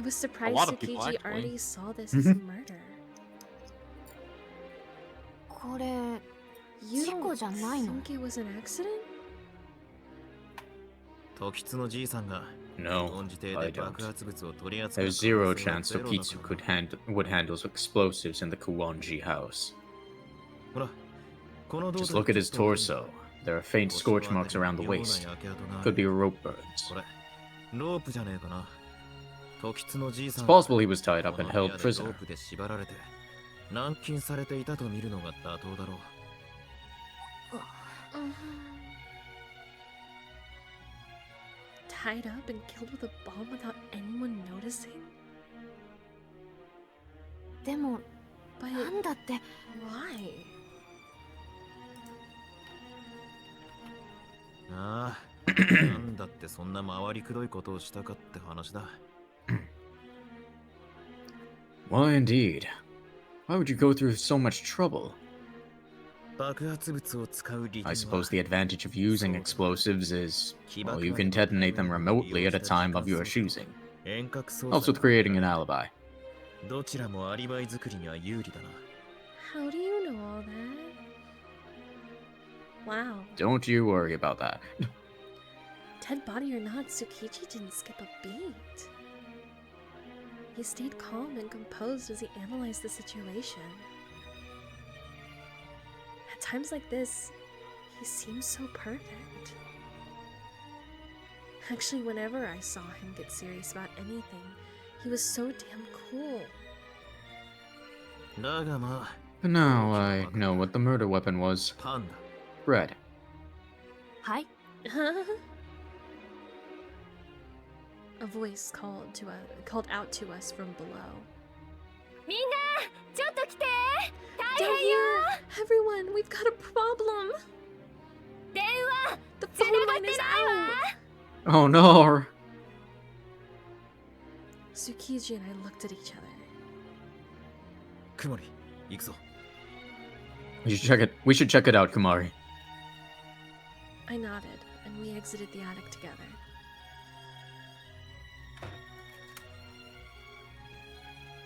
was surprised lot of people, Tsukiji actually. already saw this as a murder. これ You 事故じゃないの？ don't think it was an accident? 時津のじいさんが No, 恩じて I で don't. 爆発物を取り扱う There's zero 可能性 chance はゼロだ Tokitsu からな would handle explosives in the Kuwanji house. ほらこの道路 Just look at his torso. There are faint scorch marks around the waist. Could be rope burns. これロープじゃねえかな。時津のじいさ It's ん possible he was tied up こ and の部 held 屋で prisoner. ロープで縛られて軟禁されていたと見るのが妥当だろう。 Tied up and killed with a bomb without anyone noticing? でも But なんだって why? ああなんだってそんな回りくどいことをしたかって話だ。 Why indeed? Why would you go through so much trouble? 爆発物を使う利点 I は suppose the advantage of using explosives is, 起 well, 爆 you が can できる detonate them ものを remotely 利用 at a した time of 時間 your 操 choosing. 作遠隔操 Also 作 creating an alibi. どちらもアリバイ作りには有利だな。 How do you know all that? Wow. Don't you worry about that. Dead body or not, Tsukiji didn't skip a beat. He stayed calm and composed as he analyzed the situation. At times like this, he seems so perfect. Actually, whenever I saw him get serious about anything, he was so damn cool. だがまあ But now I know what the murder weapon was. パンダ Bread. はい A voice called out to us from below. みんなちょっと来て大 Down 変よ here! Everyone, we've got a problem! 電話 The 繋 phone がっ line て is ないわ out! Oh no! Tsukiji and I looked at each other. くもり行くぞ。 We should check it out, Kumari. I nodded, and we exited the attic together.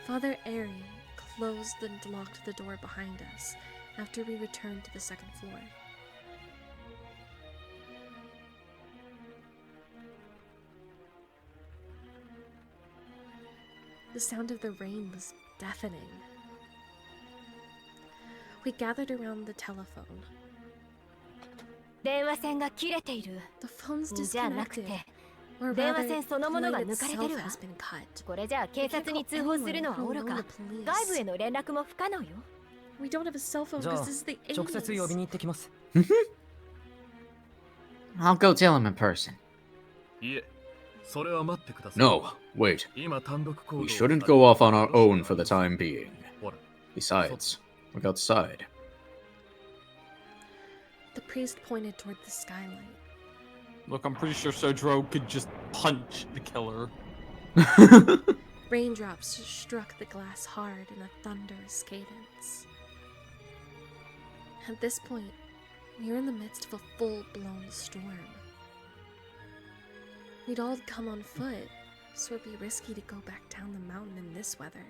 Father Airy closed and locked the door behind us after we returned to the second floor. The sound of the rain was deafening. We gathered around the telephone. 電話線が切れている The phone's じゃなく disconnected. て Or 電話 rather, 線 the そのものが line 抜かれて itself るわ has been cut. これじゃあ警 We can't 察に call 通報する anyone, のは let おろ alone か the police. 外部への連絡も不可能よ We don't have a cell phone じゃ because あ this is the 直接呼び 80s. に行ってきます I'll go tell him in person. いえそれは待ってください。 No, wait. 今単独行動 We を shouldn't した go off on our own for the time being. ほら Besides, look outside. The priest pointed toward the skylight. Look, I'm pretty sure Sojiro could just punch the killer. Raindrops struck the glass hard in a thunderous cadence. At this point, we were in the midst of a full-blown storm. We'd all come on foot, so it'd be risky to go back down the mountain in this weather.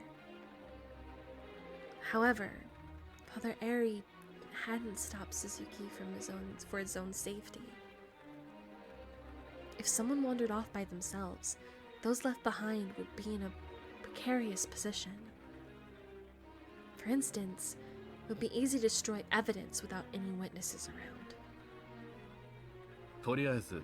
However, Father Airy hadn't stopped Suzuki for his own safety. If someone wandered off by themselves, those left behind would be in a precarious position. For instance, it would be easy to destroy evidence without any witnesses around. とりあえず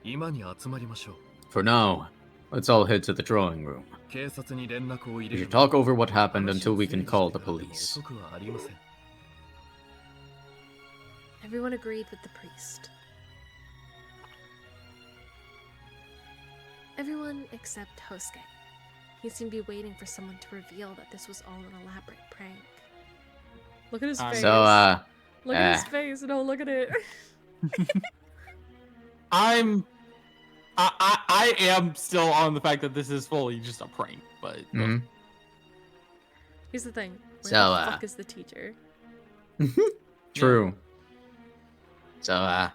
今に集まりましょう。 For now, let's all head to the drawing room. 警察に連絡を入 We れ should る talk over what happened until we can call the 話を整理 police. してからでも遅くはありません。 Everyone agreed with the priest. Everyone except Hosuke. He seemed to be waiting for someone to reveal that this was all an elaborate prank. Look at his face. So, Look at his face. No, look at it. I am still on the fact that this is fully just a prank, but mhm. Here's the thing. Where So, the fuck is the teacher? True. So,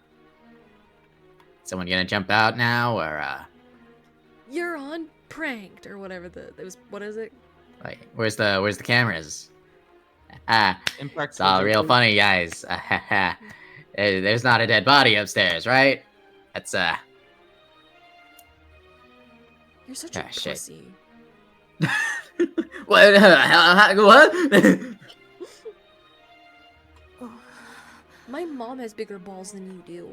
someone gonna jump out now, or, You're on pranked or whatever it was. What is it? like, where's the cameras? Ah, impact. it's all real funny, guys. There's not a dead body upstairs, right? That's, You're such a shit. pussy. What? What? My mom has bigger balls than you do.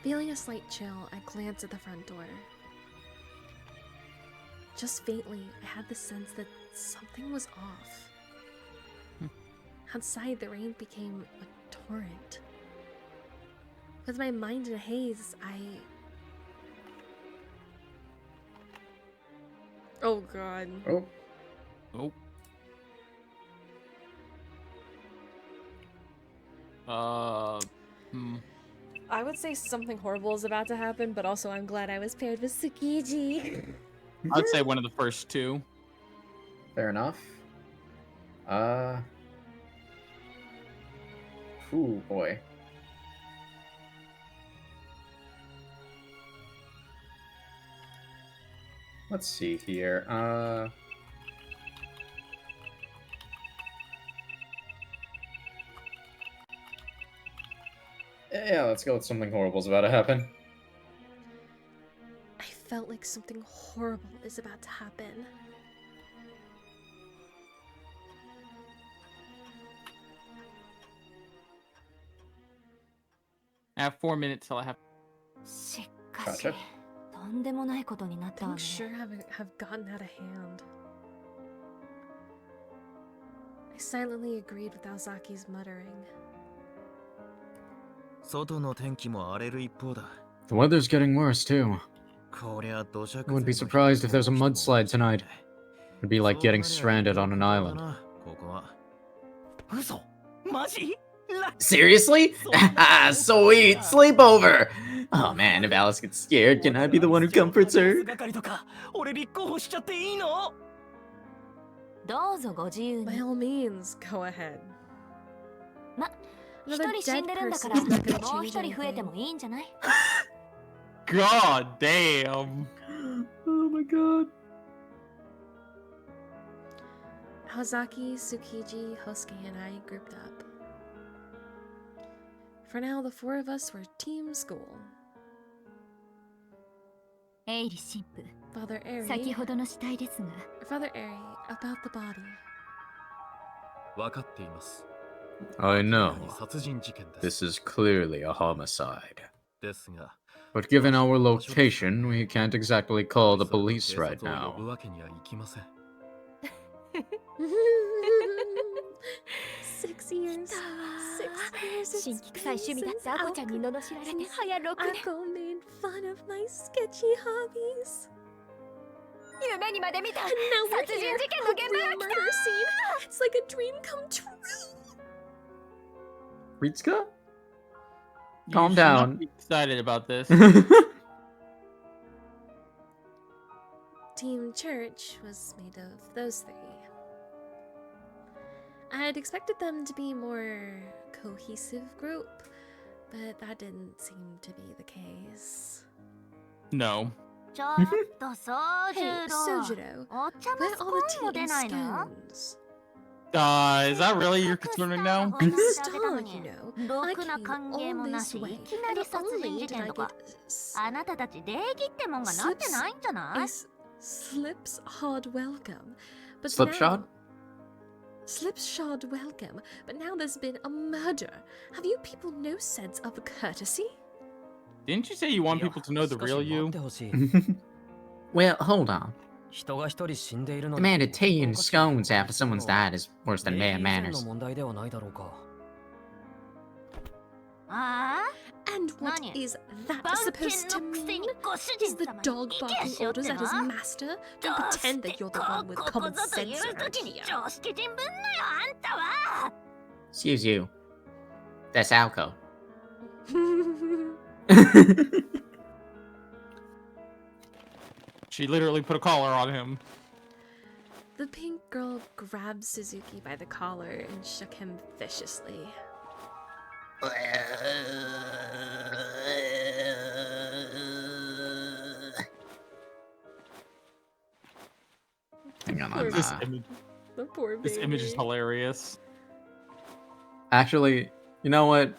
Feeling a slight chill, I glanced at the front door. Just faintly, I had the sense that something was off. Outside, the rain became a torrent. With my mind in a haze, Oh god. Oh. I would say something horrible is about to happen, but also I'm glad I was paired with Tsukiji. I'd say one of the first two. Fair enough. Ooh, boy. Let's see here. Yeah, let's go with something horrible's about to happen. I felt like something horrible is about to happen. I have 4 minutes till I have. しかし Gotcha. とんでもないことになったわね Things sure have gotten out of hand. I silently agreed with Aozaki's muttering. 外の天気も荒れる一方だ。 The weather's getting worse, too. こりゃ土砂 I 崩 wouldn't れ be の人 surprised if there's a も mudslide tonight. It'd be like そうなり getting ゃ stranded on an だ island. なここは。嘘マジ Seriously? Sweet sleepover! Oh man, if Alice gets scared, can I be the one who comforts her? 係とか俺立候補しちゃっていいのどうぞご自由 By に all means, go ahead. ま一 Another 人死 dead んでるんだか person ら is not gonna もう change 一人増えて anything. もいいんじゃない God damn. Oh my god. Aozaki, Tsukiji, Hosuke, and I grouped up. For now, the four of us were Team School. エイリ神父 Father 先 Airy, ほどの死体ですが Father Airy, about the body. 分かっています。 I 明 know. らかに殺人事件です。 This is clearly a homicide. ですが、 But given our location, we can't exactly call the police 警 right 察を呼ぶ now. わけにはいきません。 6 years. 新規臭い趣味だってアコちゃんに罵られて早6年 Akko made fun of my sketchy hobbies. 夢にまで見た And now we're 殺人 here, 事件の a 現 real 場が来 murder scene. It's like a dream come true. Ritsuka? You Calm should down. not be excited about this. Team Church was made of those three. I had expected them to be a more cohesive group, but that didn't seem to be the case. No. ちょっと宗 Hey, 次郎 Sojiro, お茶も where ス are コ the ーンも tea 出 and ないの scones? Is that really your concern right now? I'm a 教えて star, あげたの you に know. ろ I くな came 歓迎 all もな this し way, いきなり and 殺人 only 事 did 件 I と get かあなたたち礼儀ってもんがなってないんじゃない Slip's hard welcome. But Slipshod? now, Slipshod welcome. But now there's been a murder. Have you people no sense of courtesy? Didn't you say you want people to know the real you? Well, hold on. 人が一人死んでいるの The に man to tea and scones after someone's died is worse than 礼 bad 儀以前の manners. 問題ではないだろうか。ああ And what Nani? is that 番 supposed 犬 to のくせ mean? にご主 Is 人 the 様に dog 意見 barking しようって orders の at his master? ど Don't うし pretend て that you're the こ one with こ common ぞと sense いう around 時に here. 常識人ぶんのよあんたは Excuse you. That's Alco. She literally put a collar on him. The pink girl grabbed Suzuki by the collar and shook him viciously. Hang on, Poor I'm, This uh, image, The poor baby. this image is hilarious. Actually, you know what?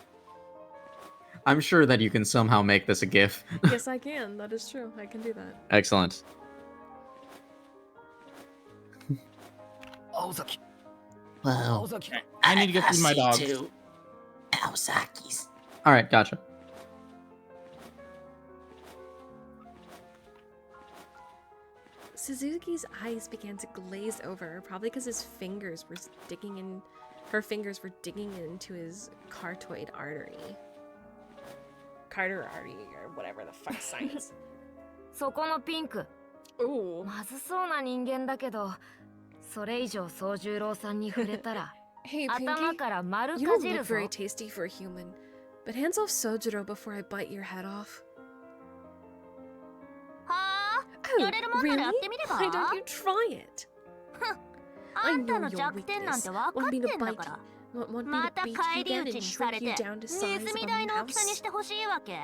I'm sure that you can somehow make this a GIF. Yes, I can. That is true. I can do that. Excellent. 青崎、 Well, 青崎。 I need to go feed my see dogs. to Aosaki's. Alright, gotcha. Suzuki's eyes began to glaze over, probably because his fingers were digging in. Her fingers were digging into his carotid artery. Carter artery, or whatever the fuck science. そこのピンク Ooh. まずそうな人間だけどそれ以上宗十郎さんに触れたら Hey, 頭 Pinky, から丸 you か don't じる look ぞ very tasty for a human, but hands off Sojiro before I bite your head off. はあ Oh, やれるもんならやってみれば Why don't you try it? あんたの弱点なんて分かってんだから Want me ま to た beat you 返り again 討ち and にさ shrink れ you て down to ネ size ズ of ミ a 大の大きさに mouse? してほしいわけへ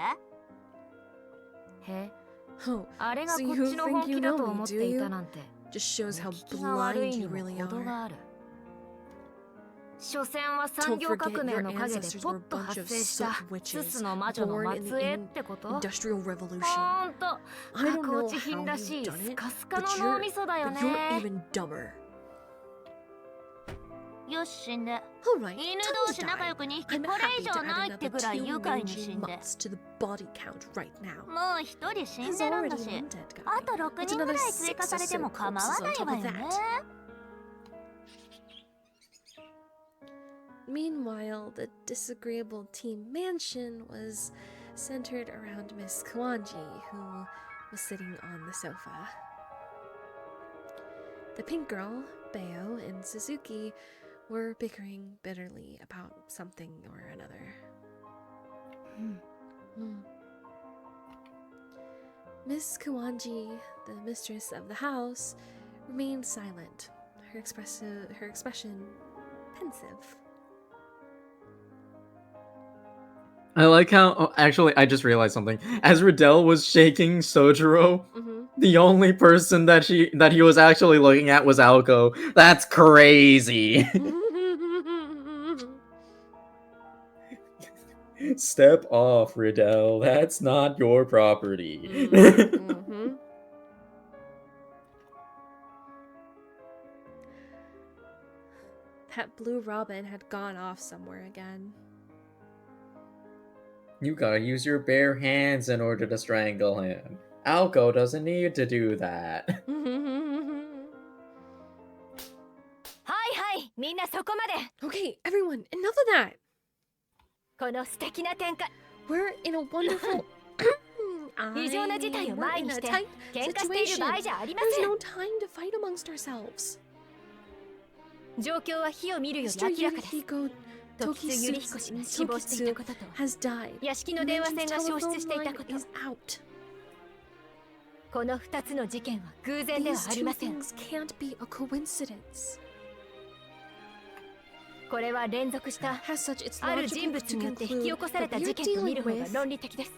Oh, あれが so こっ you ちの think 本 you 気だ know と me, 思っ do てい you? たなんて Just shows how 気が悪 blind い you にも really 程が are. ある所詮は産 Don't 業 forget 革命 your の陰で ancestors ポ were ッ a と bunch 発 of 生した soot ス witches スの魔女の born in 末裔っ the てこと Industrial Revolution. ほんと I don't 過 know 去地品 how らし you've い done ス it, カスカ but の脳みそだよ you're ね even dumber. よし死んで Alright, 犬 time 同 to 士仲 die. 良く2匹 I'm これ happy 以 to 上 add ないって another ぐらい two 愉快に mangy 死んで mutts to the body count right now. もう一人死ん There's でるん already だし one dead あ guy. と6 What's 人ぐ another らい追加 6 or されて so も構わ corpses な on い top わ of よね that? Meanwhile, the disagreeable team mansion was centered around Miss Kawanji, who was sitting on the sofa. The pink girl, Bayo, and Suzuki were bickering bitterly about something or another. Miss Kawanji, the mistress of the house, remained silent, her expression pensive. I like how. Oh, actually, I just realized something. As Riddell was shaking Sojiro, the only person that he was actually looking at was Alco. That's crazy. Step off, Riddell. That's not your property. That blue robin had gone off somewhere again. You gotta use your bare hands in order to strangle him. Alco doesn't need to do that. はいはいみんなそこまで Okay, everyone, enough of that. この素敵な展開 We're in a wonderful. 異常な事態を We're 前 in に a して tight 喧嘩している場合 situation. じゃありま There's せん no time to fight amongst ourselves. 状況は火を見るより Mr. 明らかです Yurihiko 時津ゆり彦氏が死亡していたことと has died. 屋敷の電話 Mansion's 線が消 telephone 失していた line こと is out. この2つの事件は偶然では These あり two ません things can't be a coincidence. これは連続した Has such its ある人 logical 物 to によって引き conclude 起こされ that た we 事 are 件と見 dealing る方が with 論理的です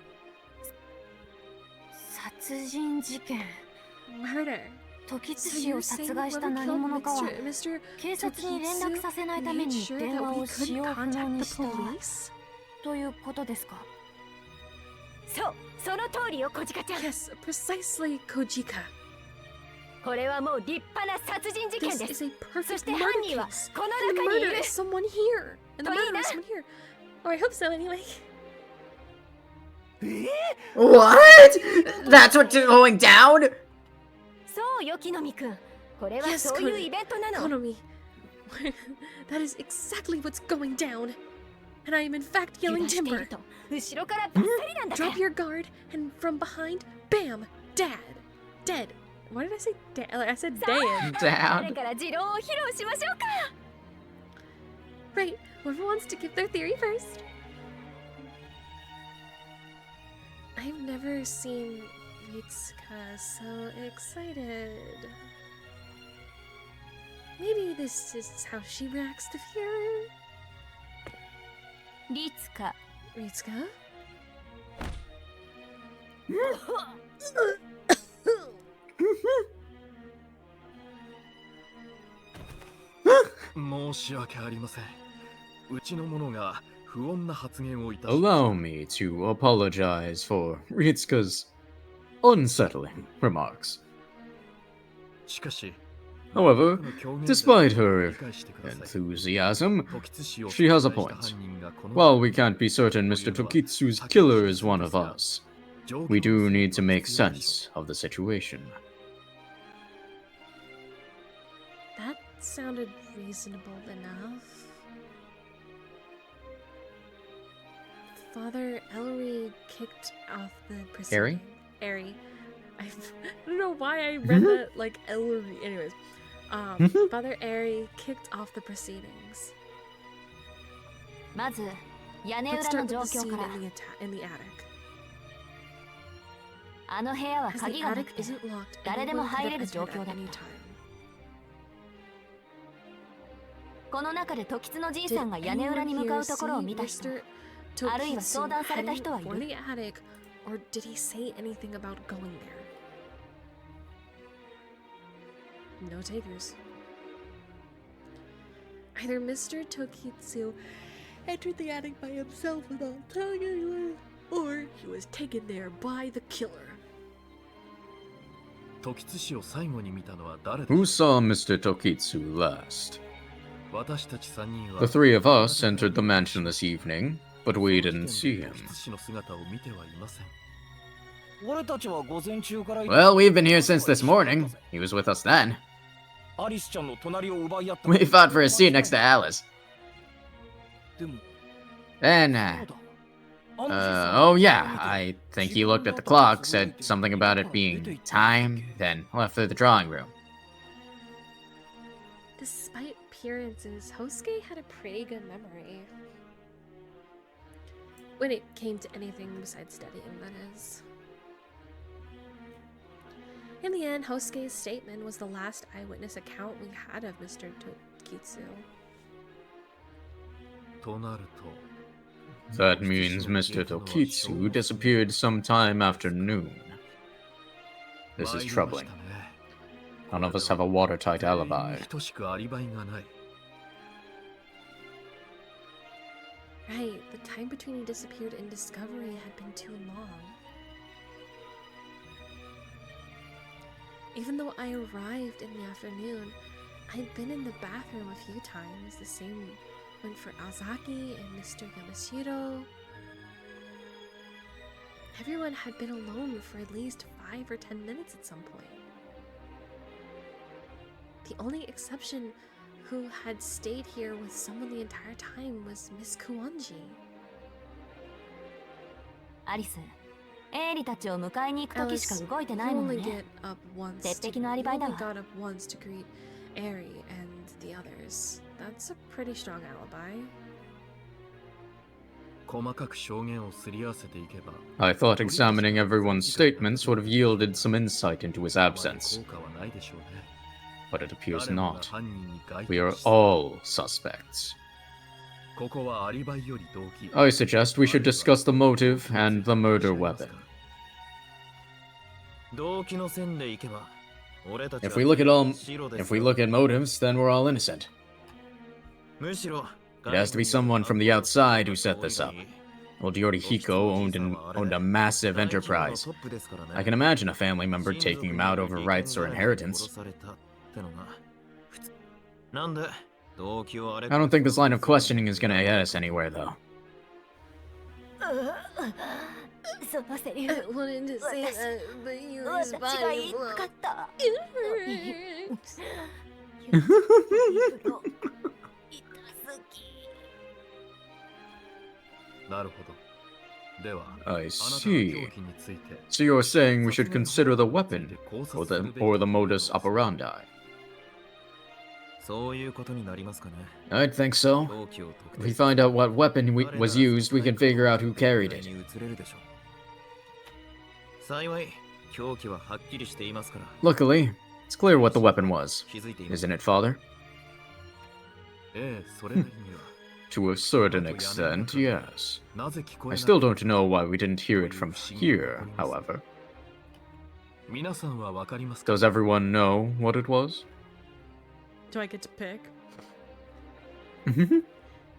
殺人事件。 Murder. 時津 So 氏を you're saying 殺害した whoever 何 killed 者かは Mr. 警察に連絡させないため made に sure 電 that 話 we を使 couldn't 用不能 contact に the した police? ということですか？そう、その通りよ、小鹿ちゃん。 Yes, precisely, Kojika. これはもう立派な殺人事件 This です。 is a そし perfect て murder 犯人は case. この And the 中にい murder る。 is someone here. And the murderer is someone here. Or I hope so anyway. What? That's what's going down? そうよ、木の実くん。これは Yes, そういうイベントなの。 Konomi. That is exactly what's going down. And I am in fact yelling 油断してい timber. ると後ろからバッサリなんだから。 Drop your guard, and from behind, bam, dad. Dead. Why did I say dad? I said dead. 誰 Dad. から持論を披露しましょうか。 Right, whoever wants to give their theory first. I've never seen Ritsuka so excited. Maybe this is how she reacts to fear. リツカ。 Ritsuka? 申し訳ありません。うちの者が不穏な発言をいたし Allow me to apologize for Ritsuka's unsettling remarks. しかし、 However, 僕の狂言 despite 罪を her 理解してください。 enthusiasm, 時津氏を she has a 殺害 point. した犯人がこの While we can't be certain Mr. Tokitsu's killer is one of us, we do need to make sense of the situation. That sounded reasonable enough. Father Ellery kicked off the proceeding. Airy? I don't know why I read that like Ellery. Anyways, Father Airy kicked off the proceedings. まず屋根 Let's 裏の start 状 with the 況 scene から in the attic. あの部屋は As 鍵 the がな attic くて isn't locked, 誰でも anyone could 入れ have る状 entered 況 at だっ any た。 time. この中で時津のじい Did さんが屋根裏 anyone に向 here かうところを見た see 人、 Mr. あるいは相 Tokitsu 談された人 heading はい for る？ the attic, or did he say anything about going there? No takers. Either Mr. Tokitsu entered the attic by himself without telling anyone, or he was taken there by the killer. 時津氏を最後に見たのは誰だ Who saw Mr. Tokitsu last? 私たち3人は The three of us entered the mansion this evening, but we didn't see him. 時津氏の姿を見てはいません。 俺たちは午前中から Well, we've been here since this morning. He was with us then. アリスちゃんの隣を奪い合った We fought for a seat next to Alice. でも Then, そうだ。あの日さ oh yeah, I think he looked at the clock, said something about it being time, then left for the drawing room. Despite appearances, Hosuke had a pretty good memory. When it came to anything besides studying, that is. In the end, Hosuke's statement was the last eyewitness account we had of Mr. Tokitsu. となると、 That means Mr. Tokitsu disappeared sometime after noon. This is troubling. None of us have a watertight alibi. 等しくアリバイがない。 Right, the time between he disappeared and discovery had been too long. Even though I arrived in the afternoon, I'd been in the bathroom a few times. The same went for Alzaki and Mr. Yamashiro. Everyone had been alone for at least 5 or 10 minutes at some point. The only exception who had stayed here with someone the entire time was Miss Kuonji. アリス、エイリたちを迎えに行く時しか Alice, 動いて you ないもん only ね。 get up once. Te To, peki no you alibi da only wa. got up once to greet Eri and the others. That's a pretty strong alibi. 細かく証言をすり合わせていけば、 I thought examining everyone's statements would have yielded some insight into his absence, 効果はないでしょうね。 but it appears 誰もが not. 犯人に該 We are 当した all suspects. ここはアリバイより動機。 I suggest we should discuss the motive and the murder weapon. If we look at motives, then we're all innocent. It has to be someone from the outside who set this up. Old Yorihiko owned a massive enterprise. I can imagine a family member taking him out over rights or inheritance. I don't think this line of questioning is gonna get us anywhere, though. I wanted to say that, but you responded. It hurts. I see. So you're saying we should consider the weapon, or the modus operandi? I'd think so. If we find out what weapon was used, we can figure out who carried it. Luckily, it's clear what the weapon was. Isn't it, Father? To a certain extent, yes. I still don't know why we didn't hear it from here, however. Does everyone know what it was? Do I get to pick?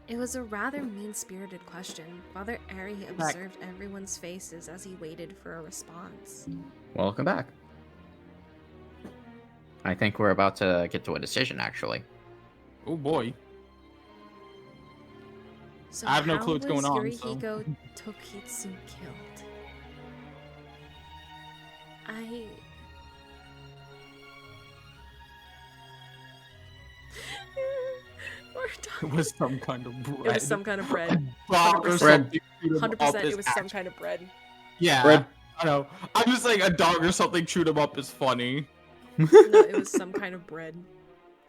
It was a rather mean-spirited question. Father Ari observed everyone's faces as he waited for a response. Welcome back. I think we're about to get to a decision, actually. Oh boy. So I have no clue what's going on. Yorihiko Tokitsu killed? It was some kind of bread. It was some kind of bread. 100%. 100% it was some kind of bread. Yeah, bread. I know. I'm just saying a dog or something chewed him up is funny. No, it was some kind of bread.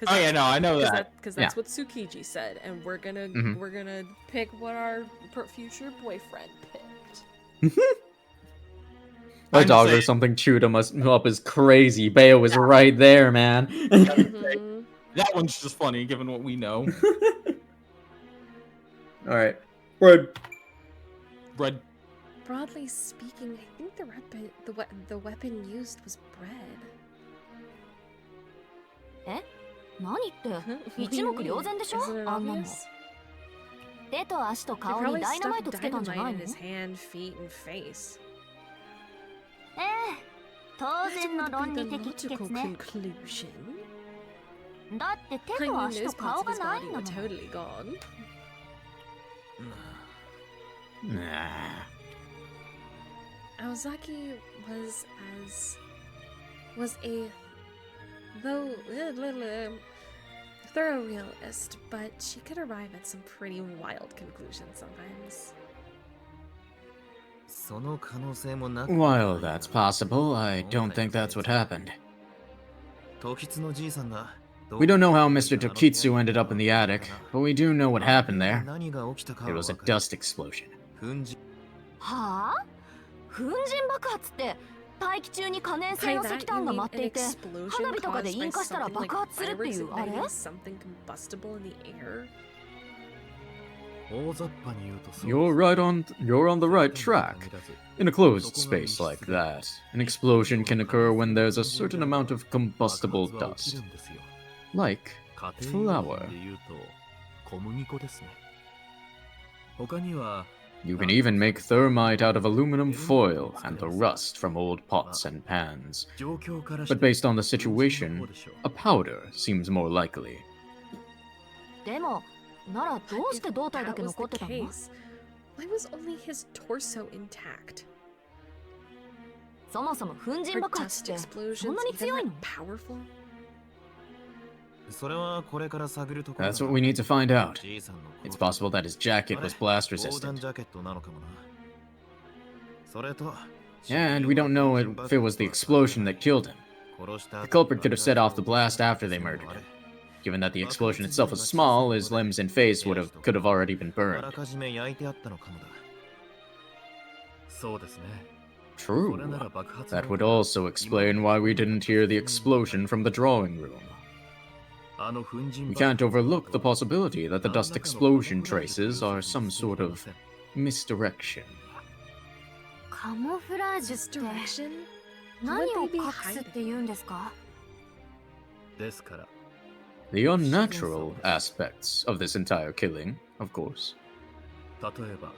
Oh yeah, no, I know that. Because that's what Tsukiji said, and we're gonna pick what our future boyfriend picked. A dog or something chewed him up is crazy. Bayo was right there, man. That one's just funny, given what we know. All right, bread. Bread. Broadly speaking, I think the weapon used was bread. 何って一目瞭然でしょ Isn't it あんなの obvious? 手と足と They 顔に probably ダイナマイ stuck トつけたんじゃな dynamite い in の his hand, feet, and face. ええ当 That 然の would 論 be 理 the 的帰 logical 結ね conclusion. だって手 I と mean, 足 those と parts 顔 of が his ない body んだ were もん totally gone. Nah. Aozaki was a thorough realist, but she could arrive at some pretty wild conclusions sometimes. While that's possible, I don't think that's what happened. We don't know how Mr. Tokitsu ended up in the attic, but we do know what happened there. It was a dust explosion. はあ粉塵爆発って大気中に可燃性 By の that, 石 you 炭が mean 舞って an いて explosion 花火とかで caused by 引火したら something like 爆発するってい fireworks うあれ igniting something combustible in the air? You're on the right track. In a closed space like that, an explosion can occur when there's a certain amount of combustible dust. Like flour. You can even make thermite out of aluminum foil and the rust from old pots and pans. But based on the situation, a powder seems more likely. でもならどうして胴体だ That け was 残っ the てたの case. Why was only his torso intact? そもそも粉塵 Are 爆発っ dust てそん explosions なに even 強いの that powerful? That's what we need to find out. It's possible that his jacket was blast resistant. And we don't know if it was the explosion that killed him. The culprit could have set off the blast after they murdered him. Given that the explosion itself was small, his limbs and face could have already been burned. True. That would also explain why we didn't hear the explosion from the drawing room. We can't overlook the possibility that the dust explosion traces are some sort of misdirection. カモフラージュって Misdirection? 何を would they be 隠すって言うんですか？ですから The unnatural aspects of this entire killing, of course. 例えば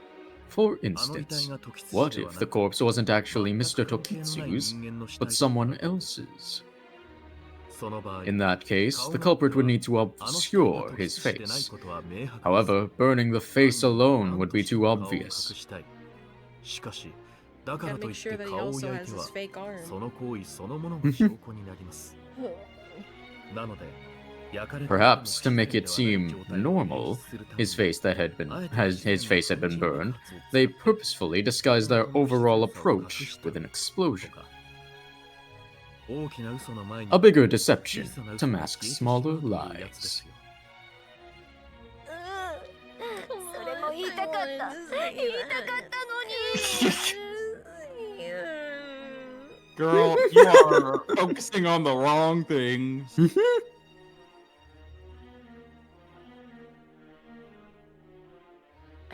For あの遺体 instance, が時津 what では if な the く corpse wasn't actually 全 Mr. く関係のない Tokitsu's, 人間の死 but 体 someone と else's? その場合 In that case, 顔 the の culprit would は need to あの死体が obscure 時 his 津でない face. ことは明白です However, burning the face 犯人は alone 何 would と be しても too 顔を隠 obvious. したいしかしだから Gotta とい make っ sure て that he 顔を also 焼い has て his は fake arm. その行為そのものが証拠になりますなので焼かれた人の Perhaps to 不 make 自 it 然ではない seem 状態を演 normal, 出するため his に face that his face had been burned, they purposefully disguised their 本当の不自 overall 然さを隠 approach した with an explosion. とか大きな嘘の前に A bigger deception 小さな to 嘘が mask 消えてしまう smaller というやつです lies. よそれも言いたかった言いたかったのに Girl, you are focusing on the wrong things.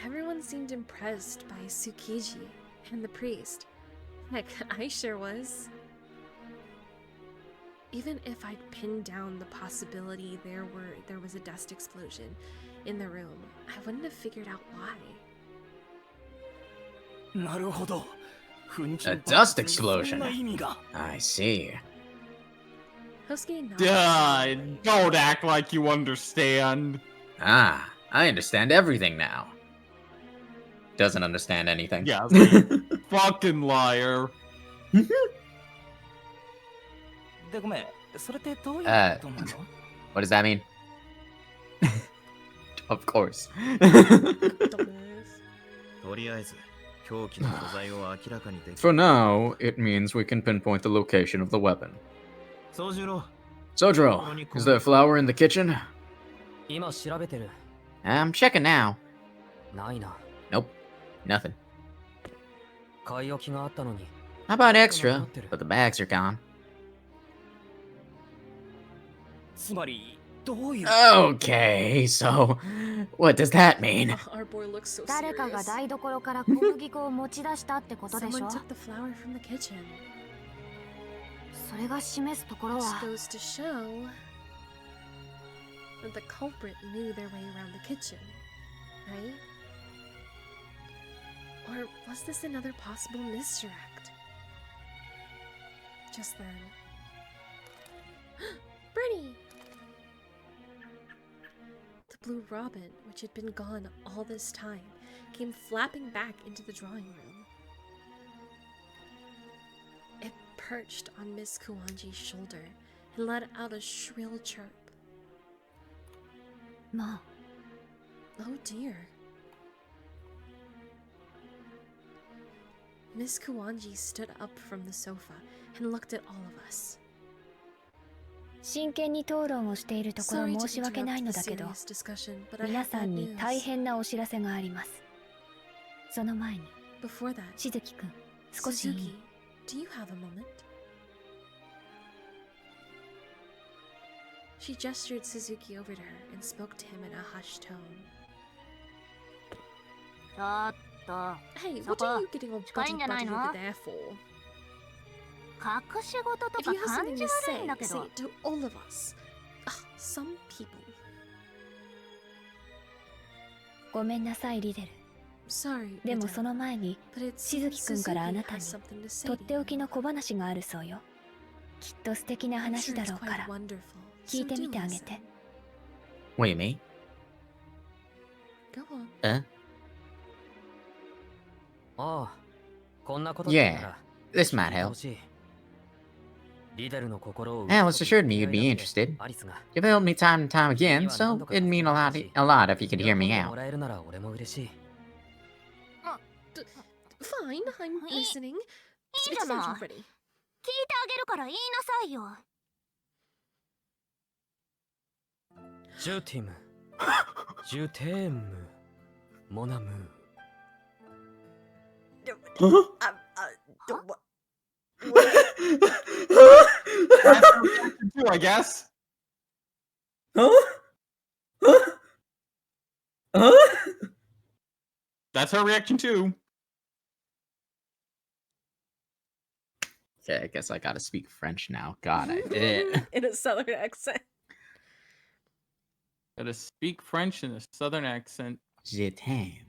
Everyone seemed impressed by Tsukiji and the priest. Heck, I sure was. Even if I'd pinned down the possibility there was a dust explosion in the room, I wouldn't have figured out why. なるほど。 A dust explosion. そんな意味が I see. Hosuke nodded. Don't act like you understand. Ah, I understand everything now. Doesn't understand anything. Yeah, fucking liar. でごめん、それってどういうことなの？ What does that mean? Of course. とりあえず凶器の素材を明らかにでき For now, it means we can pinpoint the location of the weapon. 宗次郎 Sojiro, is there flour in the kitchen? 今調べてる。 I'm checking now. ないな。 Nope, nothing. 買い置きがあったのに。 How about extra? But the bags are gone. つまりどういう Okay, so what does that mean? Our boy looks so 誰かが serious. 台所から小麦粉を持ち出したってことでし Someone ょ took the flour from the kitchen. それが示すところ Which は goes to show that the culprit knew their way around the kitchen, right? Or was this another possible misdirect? Just then. Bernie! The blue robin, which had been gone all this time, came flapping back into the drawing room. It perched on Miss Kuwanji's shoulder and let out a shrill chirp. まあ Oh dear. Miss Kuwanji stood up from the sofa and looked at all of us. 真剣に討論をしているところ Sorry to 申し訳ない interrupt の the だけど serious discussion, but I 皆 have さ bad んに news. 大変なお知らせがあります。その前に Before that, しずきくん少しいい Suzuki, do you have a moment? She gestured Suzuki over to her and spoke to him in a hushed tone. ちょっと Hey, what are you getting all 近いんじゃないの？ buddy-buddy over there for? 隠し事と If か you have 感 something じ to 悪い say, んだけ say ど it to all of us. Some people. ごめんなさいリデル。 Sorry, でも Adele, その前に but it しず seems きくんからあなた Suzuki に has something to say と to っておき you. の小話があるそうよ。きっと素敵な I'm 話 sure だ it's ろうか quite ら wonderful. 聞 So いて do みてあげ listen. て。 What do you mean? Go on. ああ、こんなことだった Yeah, ら this might 聞いてほ help. しい。リデルの心を Alice assured me you'd be interested. アリスが You've helped me time and time again, so it'd mean a lot if you could hear me 喜んで out. もらえるなら俺も嬉しい。 Fine, I'm listening. いいじゃ It's ない not 聞いて ready. あげるから言いなさいよジュティム、ジュテーム、モナムー。 Too, I guess. Huh? Huh? Huh? That's her reaction too. Okay, I guess I gotta speak French now. God, I did. In a southern accent. Gotta speak French in a southern accent. Je t'aime.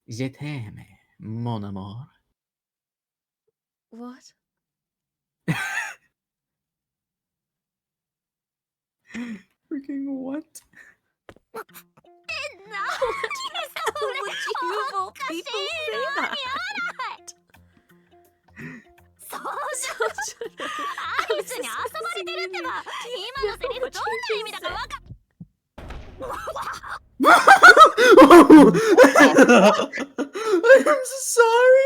Je t'aime, mon amour. What? Freaking what? Would you people say that? そうアリスに遊ばれてるってば今のセリフどんな意味だかわか I'm sorry.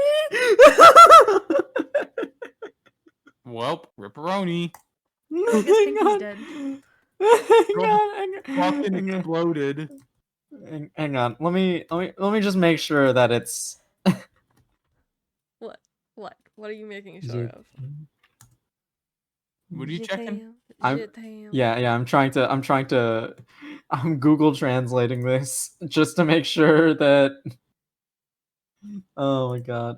Well, ripperoni. Pinky's dead. Fucking exploded. Hang on. Let me just make sure that it's. What are you making sure of? What are you checking? I'm trying to I'm Google translating this just to make sure that. Oh my god.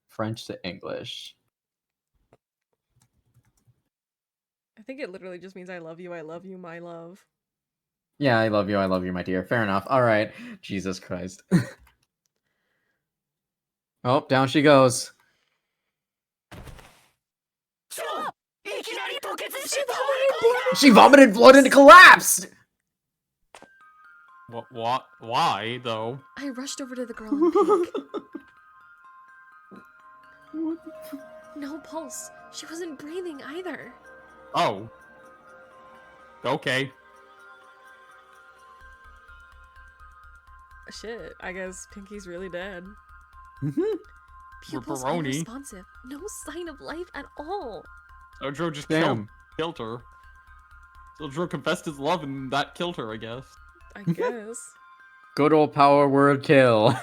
French to English. I think it literally just means I love you, my love. Yeah, I love you, my dear. Fair enough. All right. Jesus Christ. Oh, down she goes. She vomited blood and collapsed! What? Why, though? I rushed over to the girl in pink. No pulse. She wasn't breathing either. Oh. Okay. Shit, I guess Pinky's really dead. Pupils Ripperoni. unresponsive. No sign of life at all. Sojo just Damn. killed her. Sojo confessed his love and that killed her, I guess. I guess. Good old power word kill.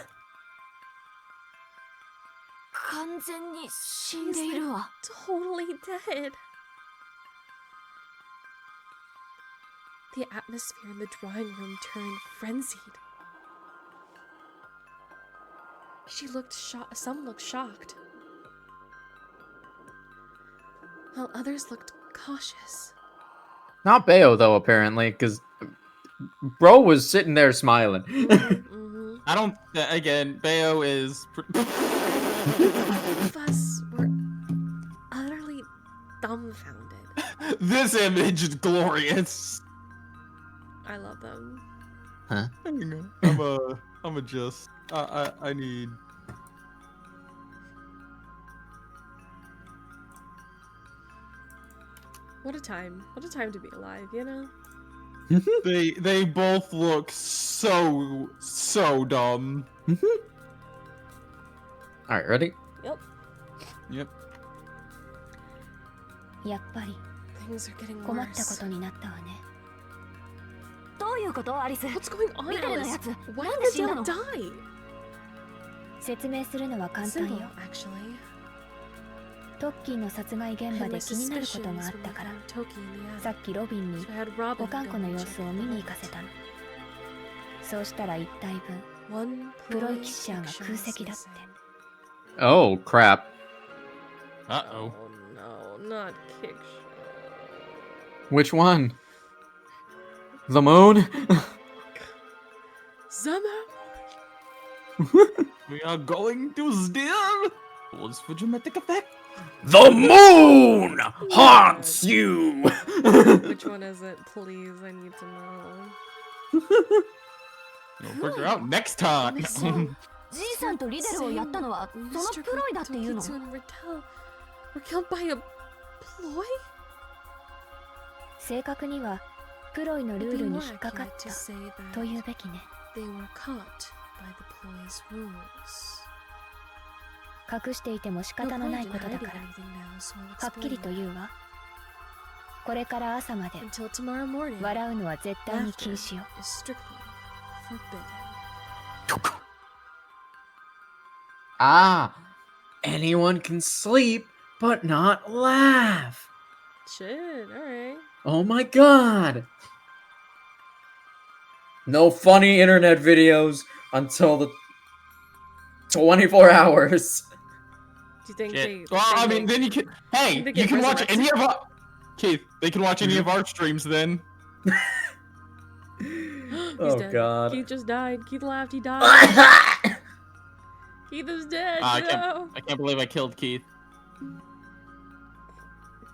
完全に死ん She's でい like るわ totally dead. The atmosphere in the drawing room turned frenzied. Some looked shocked, while others looked cautious. Not Bayo though, apparently, because bro was sitting there smiling. I don't. Again, Bayo is. All of us were utterly dumbfounded. This image is glorious. I love them. Huh? I'm a just. I need. What a time. What a time to be alive, you know? They both look so dumb. Alright, ready? Yep. Yep. やっぱり Things are getting 困ったこ worse. とになったわね。どういうことアリス What's going on, 見てるの Alice? やつ Why なん did で死んだ Adele の die? 説明するのは簡単 Simple, よ。 actually. トッキーの殺害 I 現 had 場 my で気になること suspicions があっ when た we から、 found Toki in the さ attic. っきロビンに So I had 保 Robin 管庫 go の and 様 check 子を the 見に行 vault. かせたの。そうしたら一体分、 One プロイ ploy キシャーが picture 空 was 席だって。 missing. Oh, crap. Uh-oh. Oh no, not Kickshaw. Which one? The moon? Summer? We are going to steal. Pause for dramatic effect. The moon haunts you! Which one is it? Please, I need to know. We'll figure out next time. Listen. じいさんとリデルをやったのはその Mr. プロイだっていうの Tokitsu and Riddell were killed by a ploy? 正確には、プロイの It'd ル be ールに more 引っかかっ accurate to た say と that 言うべきね。 they were caught by the ploy's rules. 隠していても仕 No 方のな point い in ことだ hiding から anything now, so I'll はっきり explain. と言うわ。これから朝まで Until tomorrow morning, 笑うのは絶対に禁止よ。 is strictly forbidden. Ah, anyone can sleep, but not laugh. Shit, alright. Oh my god. No funny internet videos until the 24 hours. you think Shit. Well, I mean, then you can. Hey, they you get can watch resurrected? any of our. Keith, they can watch any of our streams then. He's Oh dead. god. Keith just died. Keith laughed. He died. Keith is dead. I No. can't believe I killed Keith.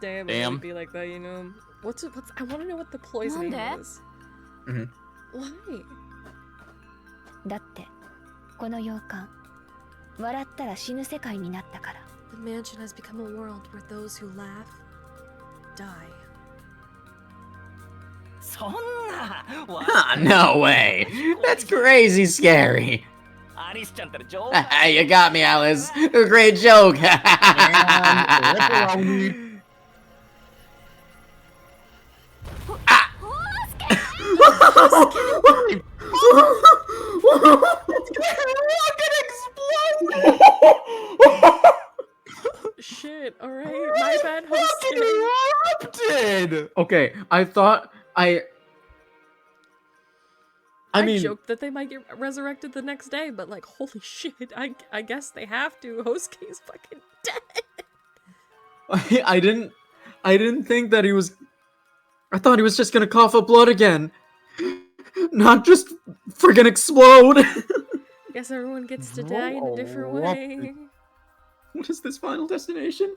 Damn, it Damn. would be like that, you know. What's? I want to know what the poisoning Nande? is. Mhm. Why? だってこの洋館笑ったら死ぬ世界になったから。 The mansion has become a world where those who laugh die. そんな Ah, no way. That's crazy scary. アリスちゃんったら冗 You got me, Alice. A great joke. Shit. All right. My bad. Host. Erupted. Okay, I thought I mean, joked that they might get resurrected the next day, but like, holy shit! I guess they have to. Hosuke's fucking dead. I didn't think that he was. I thought he was just gonna cough up blood again, not just friggin' explode. Guess everyone gets to die in a different way. What is this final destination?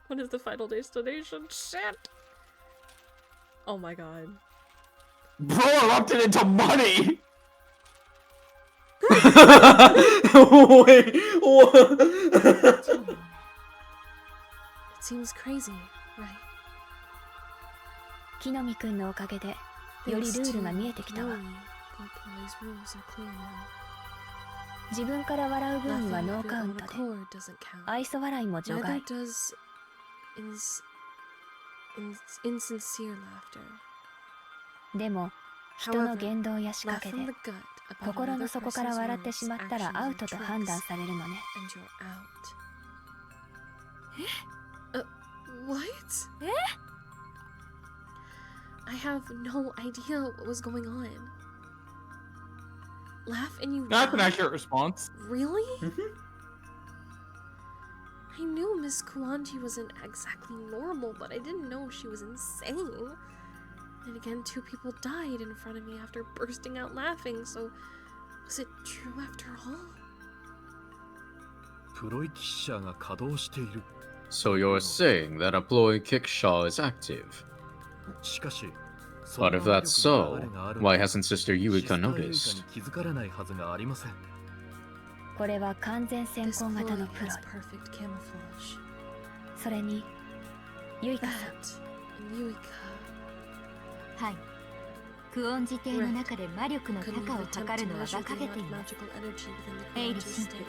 What is the final destination? Shit! Oh my god. Bro erupted into money. Wait, what? It seems crazy, right? 木の実くんのおかげでよりルールが見えてきたわ。 Chloe, Popoy's rules are clear now. 自分から笑う分には Laughing ノ of ー your カウン own トで accord doesn't count. 愛想笑いも除 Neither 外。 does insincere laughter. でも人の言動や仕掛 Laugh け from で the gut about 心の another 底から person's 笑って words, しまったら actions, アウ or トと判断 tricks, されるのね。 and you're out. What? I have no idea what was going on. Laugh and you That's an die? accurate response. Really? I knew Miss Kuanji wasn't exactly normal, but I didn't know she was insane. And again, 2 people died in front of me after bursting out laughing, so was it true after all? プロイキッシャーが稼働している。 So you're saying that a ploy kickshaw is active? しかし、 But if that's so, why hasn't Sister Yuika シスターユイカに noticed? 気づかれないはずがありません。これは完全先 This 行 ploy 型のプロ has perfect camouflage. それにユイカさん That and Yuika. はいクオン自邸の中で魔力の Couldn't 高 even を attempt 測 to るのは measure 馬鹿 the げています magical energy within the エイリ Kuanji 神父 state.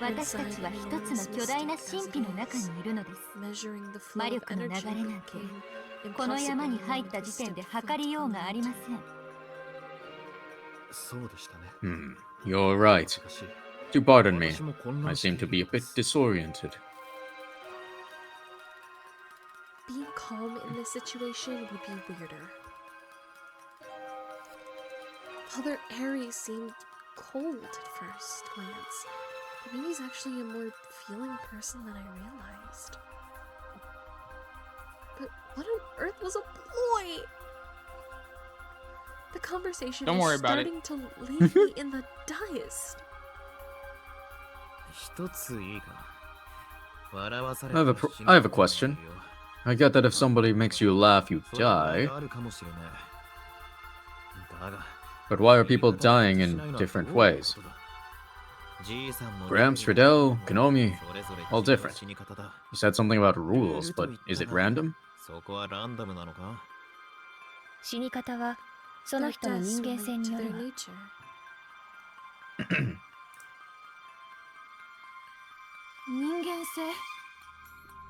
私たちは一つの巨大な神秘の中にいるのです Measuring the flow 魔 of 力の流れ energy なんて became この impossible 山に when 入 one った could 時点で step 測り foot よう on があ the りま mountain. せんそうでしたね。 You're right. しかし、 Do pardon me. 私も混 I 乱して seem い to be a るんで bit す disoriented. Being calm in this situation would be weirder. Father Aries seemed cold at first glance, but maybe he's actually a more feeling person than I realized. But what on earth was a ploy? The conversation Don't was worry about it. starting to leave me in the dust. 一ついいか。笑わされ I have a question. I get that if somebody makes you laugh, you die. あるかもしれない。だが But why are people dying in different ways? Gramps, Friedel, Konomi, all different. You said something about rules, but is it random? そこはランダムなのか。死に方はその Their 人の deaths 人間 relate 性に to よ their るわ。 nature. 人間性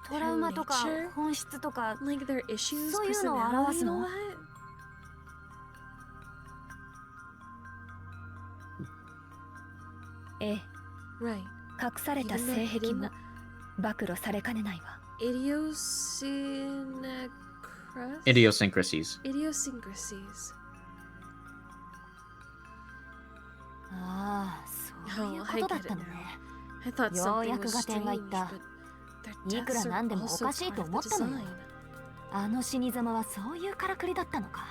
トラウマとか Nature? 本質とか Like their issues, そういうのを表 personality, す and の all that? ええ Right. 隠された性癖も暴露されかねないわ。 Idiosyncrasies? Idiosyncrasies. ああそういう Oh, こ I とだ get っ it たの now. ね I thought ようや something く was 合点がいっ strange, た。 but their いくら deaths なんで are もお also かしい part と of 思 the ったのよ。 design. あの死に様はそういうからくりだったのか。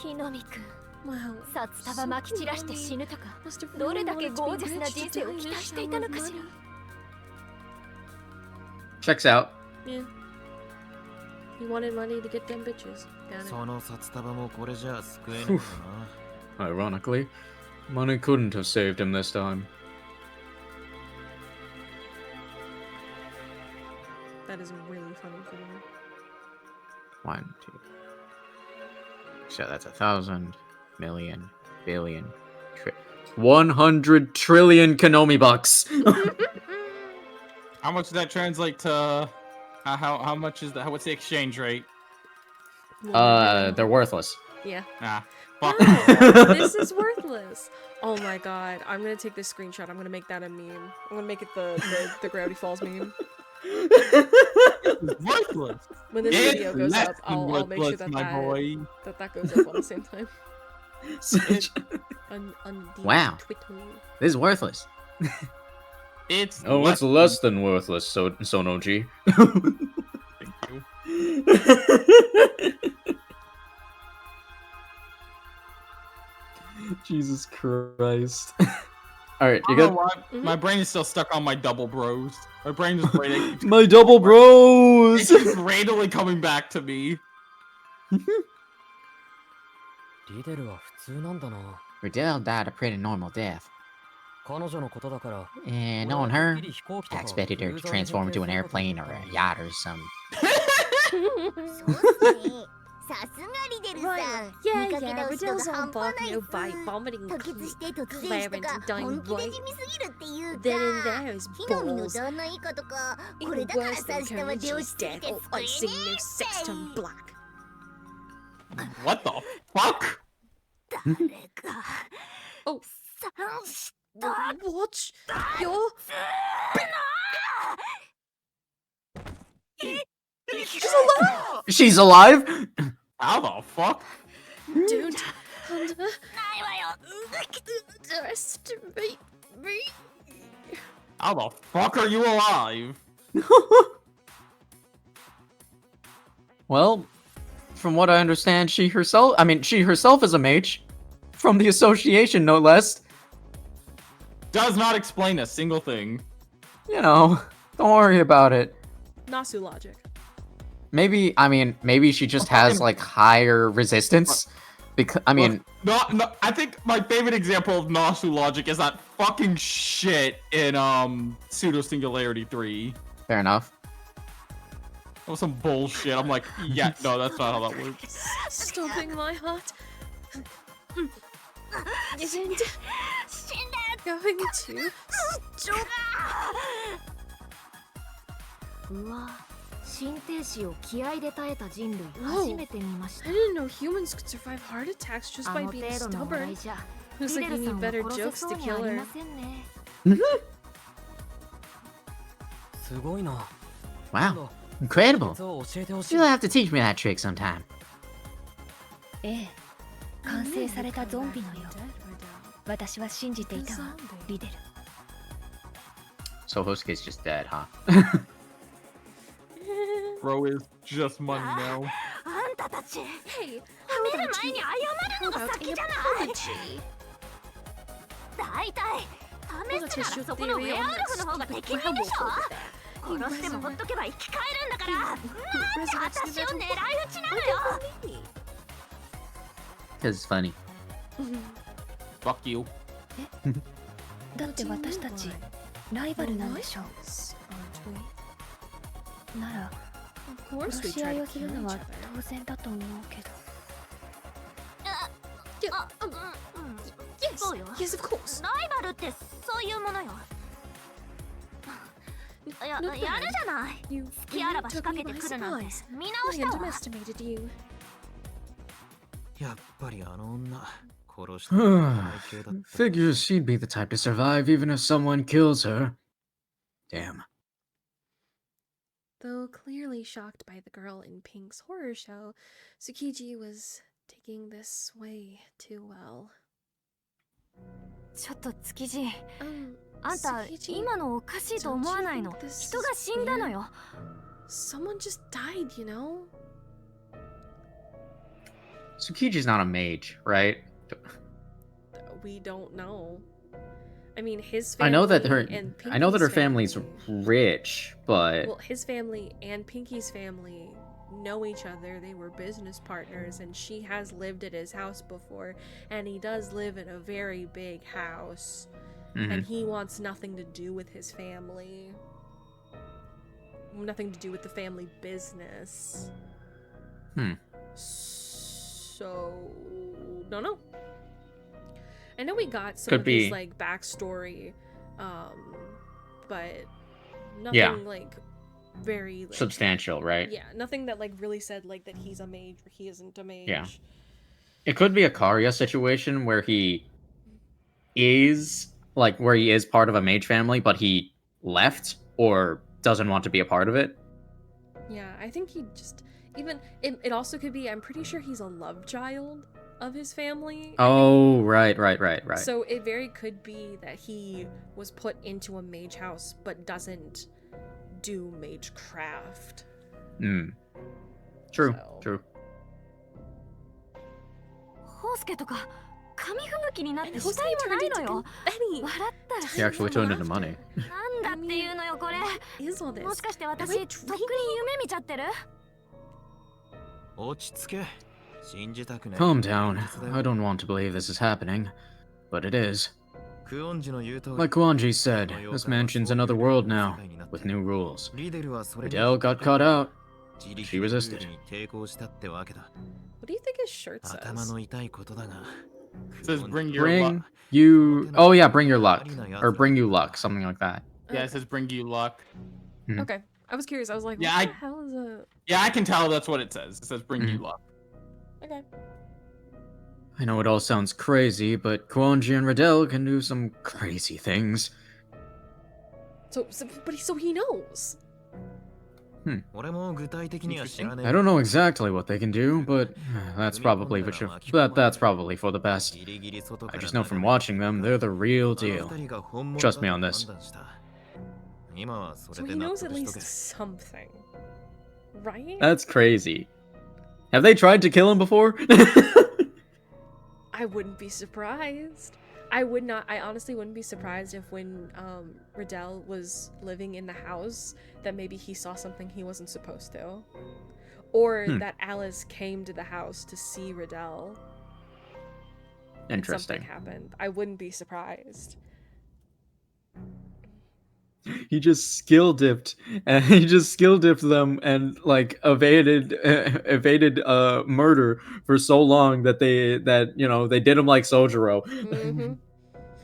木の実くん、 Wow. 札束まき散らして死ぬとか、 Must have ど really れだけ wanted ゴ to ー be ジャスな rich 人 to 生を die in 期 a 待してい shower た of のかしら。 money. Checks out. He wanted money to get them bitches. Got it. その札束もこれじゃあ救えないよな。 Ironically, money couldn't have saved him this time. That is really funny for me. 1, 2. So that's 1,000, million, billion, 100 trillion Konomi bucks. How much does that translate to? How much is that? What's the exchange rate? They're worthless. Yeah. Ah, fuck. Wow, this is worthless. Oh my god, I'm gonna take this screenshot. I'm gonna make that a meme. I'm gonna make it the Gravity Falls meme. It's worthless. When this It's video goes less up, than I'll make sure worthless, that my boy. that goes up on the same time. On the Wow. Twitter. This is worthless. It's Oh, it's less than worthless, Sonoji. Thank you. Jesus Christ. Alright, I you don't know good? why. Mhm. My brain is still stuck on my double bros. My brain is brain. My double bros! It's randomly coming back to me. リデルは普通なんだな。 Riddell died a pretty normal death. 彼女のことだから。 And 俺は knowing てっ her, きり飛行機と I か expected ク her ルー to ザーに transform 変形 into an するかと思 airplane っ or た a よ。 yacht or something. そうっすね。さすがリデルさん。 Yeah, 見かけ yeah, 倒しと Riddell's か on 半端ないっ Borneo by す。 vomiting 吐血して突然死 Clarence とか and dying 本気で white. 地味すぎるっていう Then in か there is 木の実の balls. 旦那以下とかこ Even れだから worse さ than 下は漁 Carriage's 師つい dead て or 救え icing ね no sexton black. What the fuck? 誰か Oh. さんした Watch your She's alive? How the fuck? dude. ないわよ Underestimate me. How the fuck are you alive? Well, from what I understand, she herself is a mage. From the association, no less. Does not explain a single thing. You know, don't worry about it. Nasu logic. Maybe she just has, like, higher resistance. Because, No, I think my favorite example of Nasu logic is that fucking shit in Pseudo Singularity 3. fair enough. That was some bullshit. I'm like, yeah, no, that's not how that works. Stopping my heart. Isn't 死んで going to stop. うわ心停止を気合で耐えた人類 Whoa. 初めて見ました I didn't know humans could survive heart attacks just あ by の being 程度の笑 stubborn. いじゃ Looks リ like デ you ルさ need んを better 殺せ jokes そう to にあ kill り her. ませんねすごいな。 Wow, incredible. 実を教えてほしい You'll。have to teach me that trick sometime. ええ完成されたゾンビのよう Dead, Riddell. 私は信じていたわリデル So Hosuke's just dead, huh? Bro is just money now. あんたたち Hey, 褒 how める about 前 you? に謝る How のが about 先 an じゃない apology? 大体試すならそこのウェアウルフの方が適任でしょ殺してもほっとけば生き返るんだからなんで私を狙い撃ちなのよ Because it's funny. Fuck you. だって私たちライバルなんでしょ Aren't we? なら Of course 殺 we し try 合い to をす kill る each のは other. 当然だと思うけど Yeah, あうん、 yes, そうよ yes, of course. ライバルってそういうものよやるじゃない You 好きあらば仕 took 掛 me けて by くるなんて surprise. 見直 I したわ underestimated you. やっぱりあの女殺したのは背景だった Figures she'd be the type to survive even if someone kills her. Damn. Though clearly shocked by the girl in Pink's horror show, Tsukiji was taking this way too well. ちょっと築地 Um, あんた今のおかしいと思わないの？人が死んだのよ。 Someone just died, you know? Tsukiji's not a mage, right? We don't know. I mean, his I family know that her and I know that her Pinky's family's family- rich, but Well, his family and Pinky's family know each other. They were business partners, and she has lived at his house before, and he does live in a very big house, and he wants nothing to do with his family. Nothing to do with the family business. So, don't know. I know we got some Could of his be. like backstory, but nothing like very like, substantial, right? yeah, nothing that like really said like that he's a mage or he isn't a mage. Yeah. It could be a Karya situation where he is where he is part of a mage family, but he left or doesn't want to be a part of it. Yeah, I think he just even it also could be, I'm pretty sure he's a love child of his family. Oh, right. So it very could be that he was put into a mage house but doesn't do mage craft. True, So- true. ホウスケとか紙吹雪になっ And て who's 死体もないのよ。 Benny? 笑ったら He actually turned into money. なんだっていうのよこれ。 Is all this? もしかして私 Am I とっくに夢見ちゃってる？ 落ち着け。信じたくない。 Calm down. I don't want to believe this is happening, but it is. クオンジの言う通り Like Kuanji said, this mansion's another world now, with new rules. Riddell got caught out. She resisted. What do you think his shirt 頭 says? の痛いことだが。 It says bring your Bring luck. you... Oh yeah, bring your luck. Or bring you luck, something like that. Yeah, it says bring you luck. Okay. I was curious. I was like, Yeah, what the hell is a... Yeah, I can tell that's what it says. It says bring you luck. Okay. I know it all sounds crazy, but Kuanji and Riddell can do some crazy things. So he knows. 俺も具体的には知らねえ。 I don't know exactly what they can do, but that's probably that's probably for the best. ギリギリ外か I ら just know from watching them, they're the real deal. あの二人が本物 Trust me だ on と this. 判断した今はそ So れで he 納 knows at 得しと least け。 something. Right? That's crazy. Have they tried to kill him before? I wouldn't be surprised. I honestly wouldn't be surprised if when Riddell was living in the house that maybe he saw something he wasn't supposed to. Or that Alice came to the house to see Riddell. And something Interesting. happened. I wouldn't be surprised. He just skill dipped, and he just skill dipped them and like evaded murder for so long that they did him like Sojiro. Mm-hmm.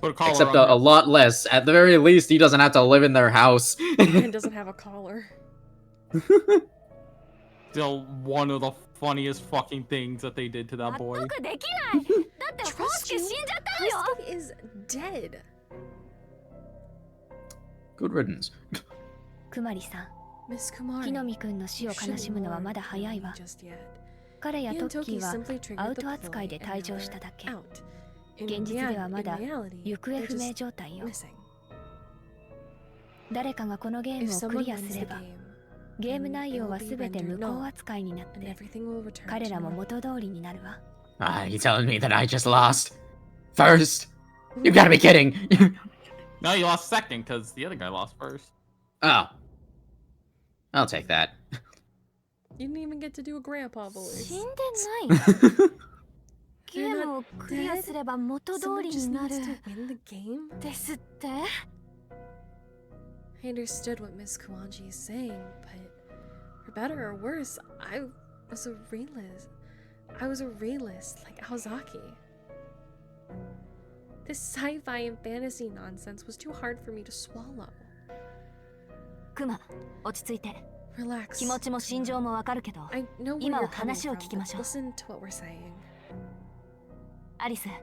Put a collar Except on a lot less. At the very least, he doesn't have to live in their house. And doesn't have a collar. Still one of the funniest fucking things that they did to that boy. 納得できない。だってホウス Trust ケ you? 死んじゃったのよ。 Houston is dead. Good riddance. くまりさん、 Miss Kumari. 木の実くんの死を you 悲しむのはまだ shouldn't 早い mourn わ。 just yet. 彼や He ト and ッキ Toki ーは simply triggered アウ the ト扱いで ploy 退 and 場 were しただけ。 out. In 現実ではまだ reality, 行方 they're 不明 just 状態よ。 missing. 誰かがこのゲー If ムをク someone リア wins す the れば、 game, ゲーム内容はすべて無効扱いになっ and て、 everything will return 彼 to らも normal. 元通りになるわ。 You telling me that I just lost? First? You gotta be kidding! No, you lost second because the other guy lost first. Oh. I'll take that. You didn't even get to do a grandpa 死 voice. んでない。ゲームをクリアすれば元通 Someone り just になる needs to win the game? ですって？ I understood what Miss Kuwanji is saying, but for better or worse, I was a realist. I was a realist like Aozaki. This sci-fi and fantasy nonsense was too hard for me to swallow. クマ、落ち着いて。 Relax. 気持ちも心情もわかるけど、 I know where 今 you're は coming 話を from. 聞きましょう。 Listen to what we're saying. アリス、もっ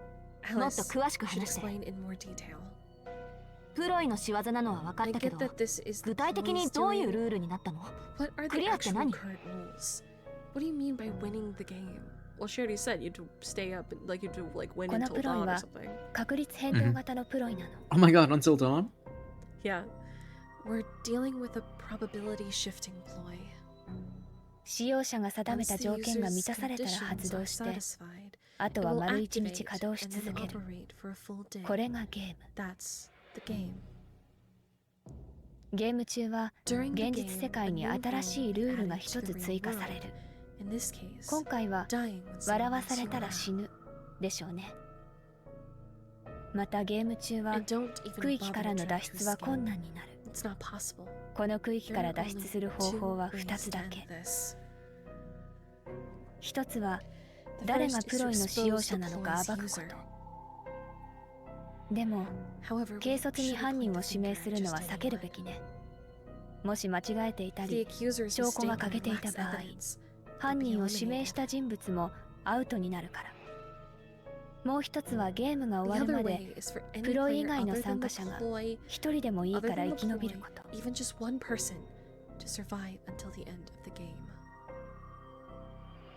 と Alice 詳しく should 話して。 explain in more detail. プロイの仕業なのは分か I ったけ get ど、 that this is the 具体的に ploy's どういう doing. ルールになったの？ What are the クリアって actual 何？ current rules? What do you mean by winning the game? Well, she already said you had to stay up and like you had to like win この until プロイ dawn or は something. 確率変動型のプロイなの。 Oh my god, until dawn? Yeah. We're dealing with a probability shifting ploy. 使用者が定め Once た the 条件が user's 満たされたら conditions 発 are 動して、 satisfied, あと it は will 丸一 activate 日稼働し and then 続ける。 operate for a full day. これがゲーム。 That's the game. ゲーム中は During the 現実世 game, 界 a に new 新しい rule ル will ー be ルが added 一 to the つ real 追加され world. る。 In this case, 今回は dying when 笑 someone わさ knocks れ you たら around. 死ぬでしょうね。またゲーム中は And don't even 区域 bother から to の try 脱 to 出は escape. 困難になる。 It's not possible. この区域 There から are 脱出 only する方 two 法は ways 2つ to だ end け。 this. 一つは The 誰が first プ is ロ to イの使用 expose 者 the なのか ploy's 暴くこ user. と。でも However, 軽 we 率に shouldn't 犯 point 人 the を指名 finger す at るのは just 避けるべ anyone. きね。もし間違えていた The り accuser's 証拠が statement 欠けていた lacks 場合、 evidence. 犯人を指名した人物もアウトになるから。もう一つはゲームが The 終わる other まで way is for any プロ以 player 外の other 参 than 加 the 者が ploy, 一人でもいい other から than 生 the き延びる ploy, こと。 even just one person, to survive until the end of the game.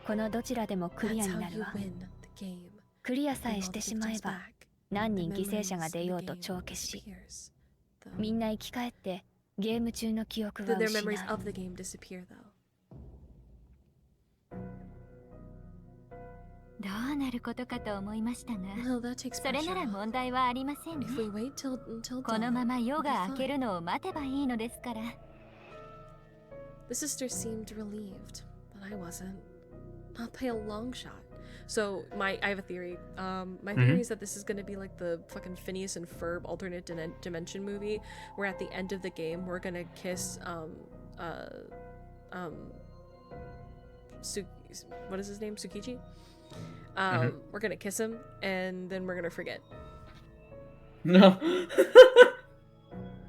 このどちらでもクリア That's に how なる you わ。 win the game. クリアさ Bring え all し the てしまえ victims ば back. 何 The 人犠牲者 memories が in 出 the ようと game 帳消し、 disappears, though. みんな生き返ってゲーム中の記憶は Their 失う。 memories of the game disappear, though. どうなることかと思いましたが、 Well, that takes それ pressure なら off. 問題はありませんね。 If we wait until この dawn, まま夜 we'll が be 明け fine. るのを待てばいいのですから。 The sister seemed relieved, but I wasn't. Not by a long shot. So I have a theory. My theory is that this is gonna be like the fucking Phineas and Ferb alternate dimension movie, where at the end of the game we're gonna kiss what is his name? Tsukichi? We're gonna kiss him and then we're gonna forget. No.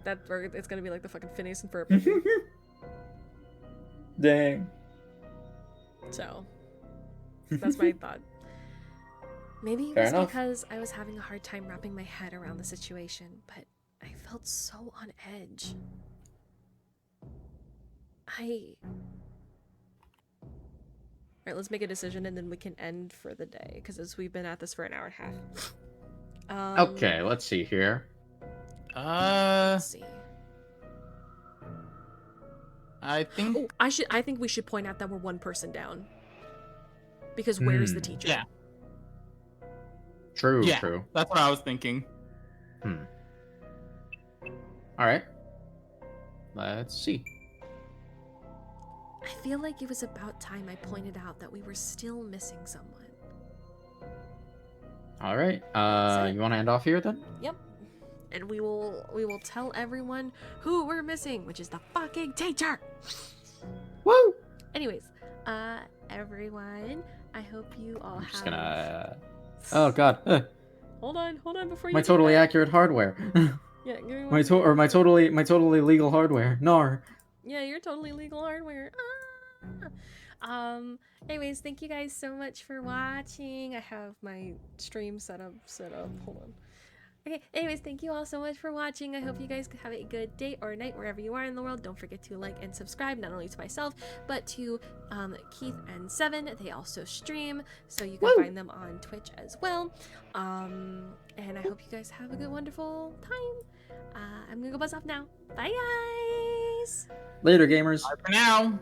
It's gonna be like the fucking Phineas and Ferb movie. Dang. So that's my thought. Maybe it Fair was enough. because I was having a hard time wrapping my head around the situation, but I felt so on edge. Alright, let's make a decision and then we can end for the day, because we've been at this for an hour and a half. Okay, let's see here. Let's see. I think. Oh, I think we should point out that we're one person down. Because where's the teacher? Yeah. True, Yeah. true. That's what I was thinking. Alright. Let's see. I feel like it was about time I pointed out that we were still missing someone. Alright. So- You want to end off here then? Yep. And we will tell everyone who we're missing, which is the fucking teacher. Woo! Anyways, everyone, I hope you all I'm have. just gonna. Oh god. Hold on before you. My do totally that. accurate hardware. Yeah, give me one my second. my totally legal hardware. Nar. Yeah, you're totally legal hardware. Anyways, thank you guys so much for watching. I have my stream set up. Hold on. Okay, anyways, thank you all so much for watching. I hope you guys have a good day or night wherever you are in the world. Don't forget to like and subscribe, not only to myself, but to Keith and Seven. They also stream, so you can find them on Twitch as well. And I hope you guys have a good, wonderful time. I'm gonna go buzz off now. Bye, guys! Later, gamers. Bye for now.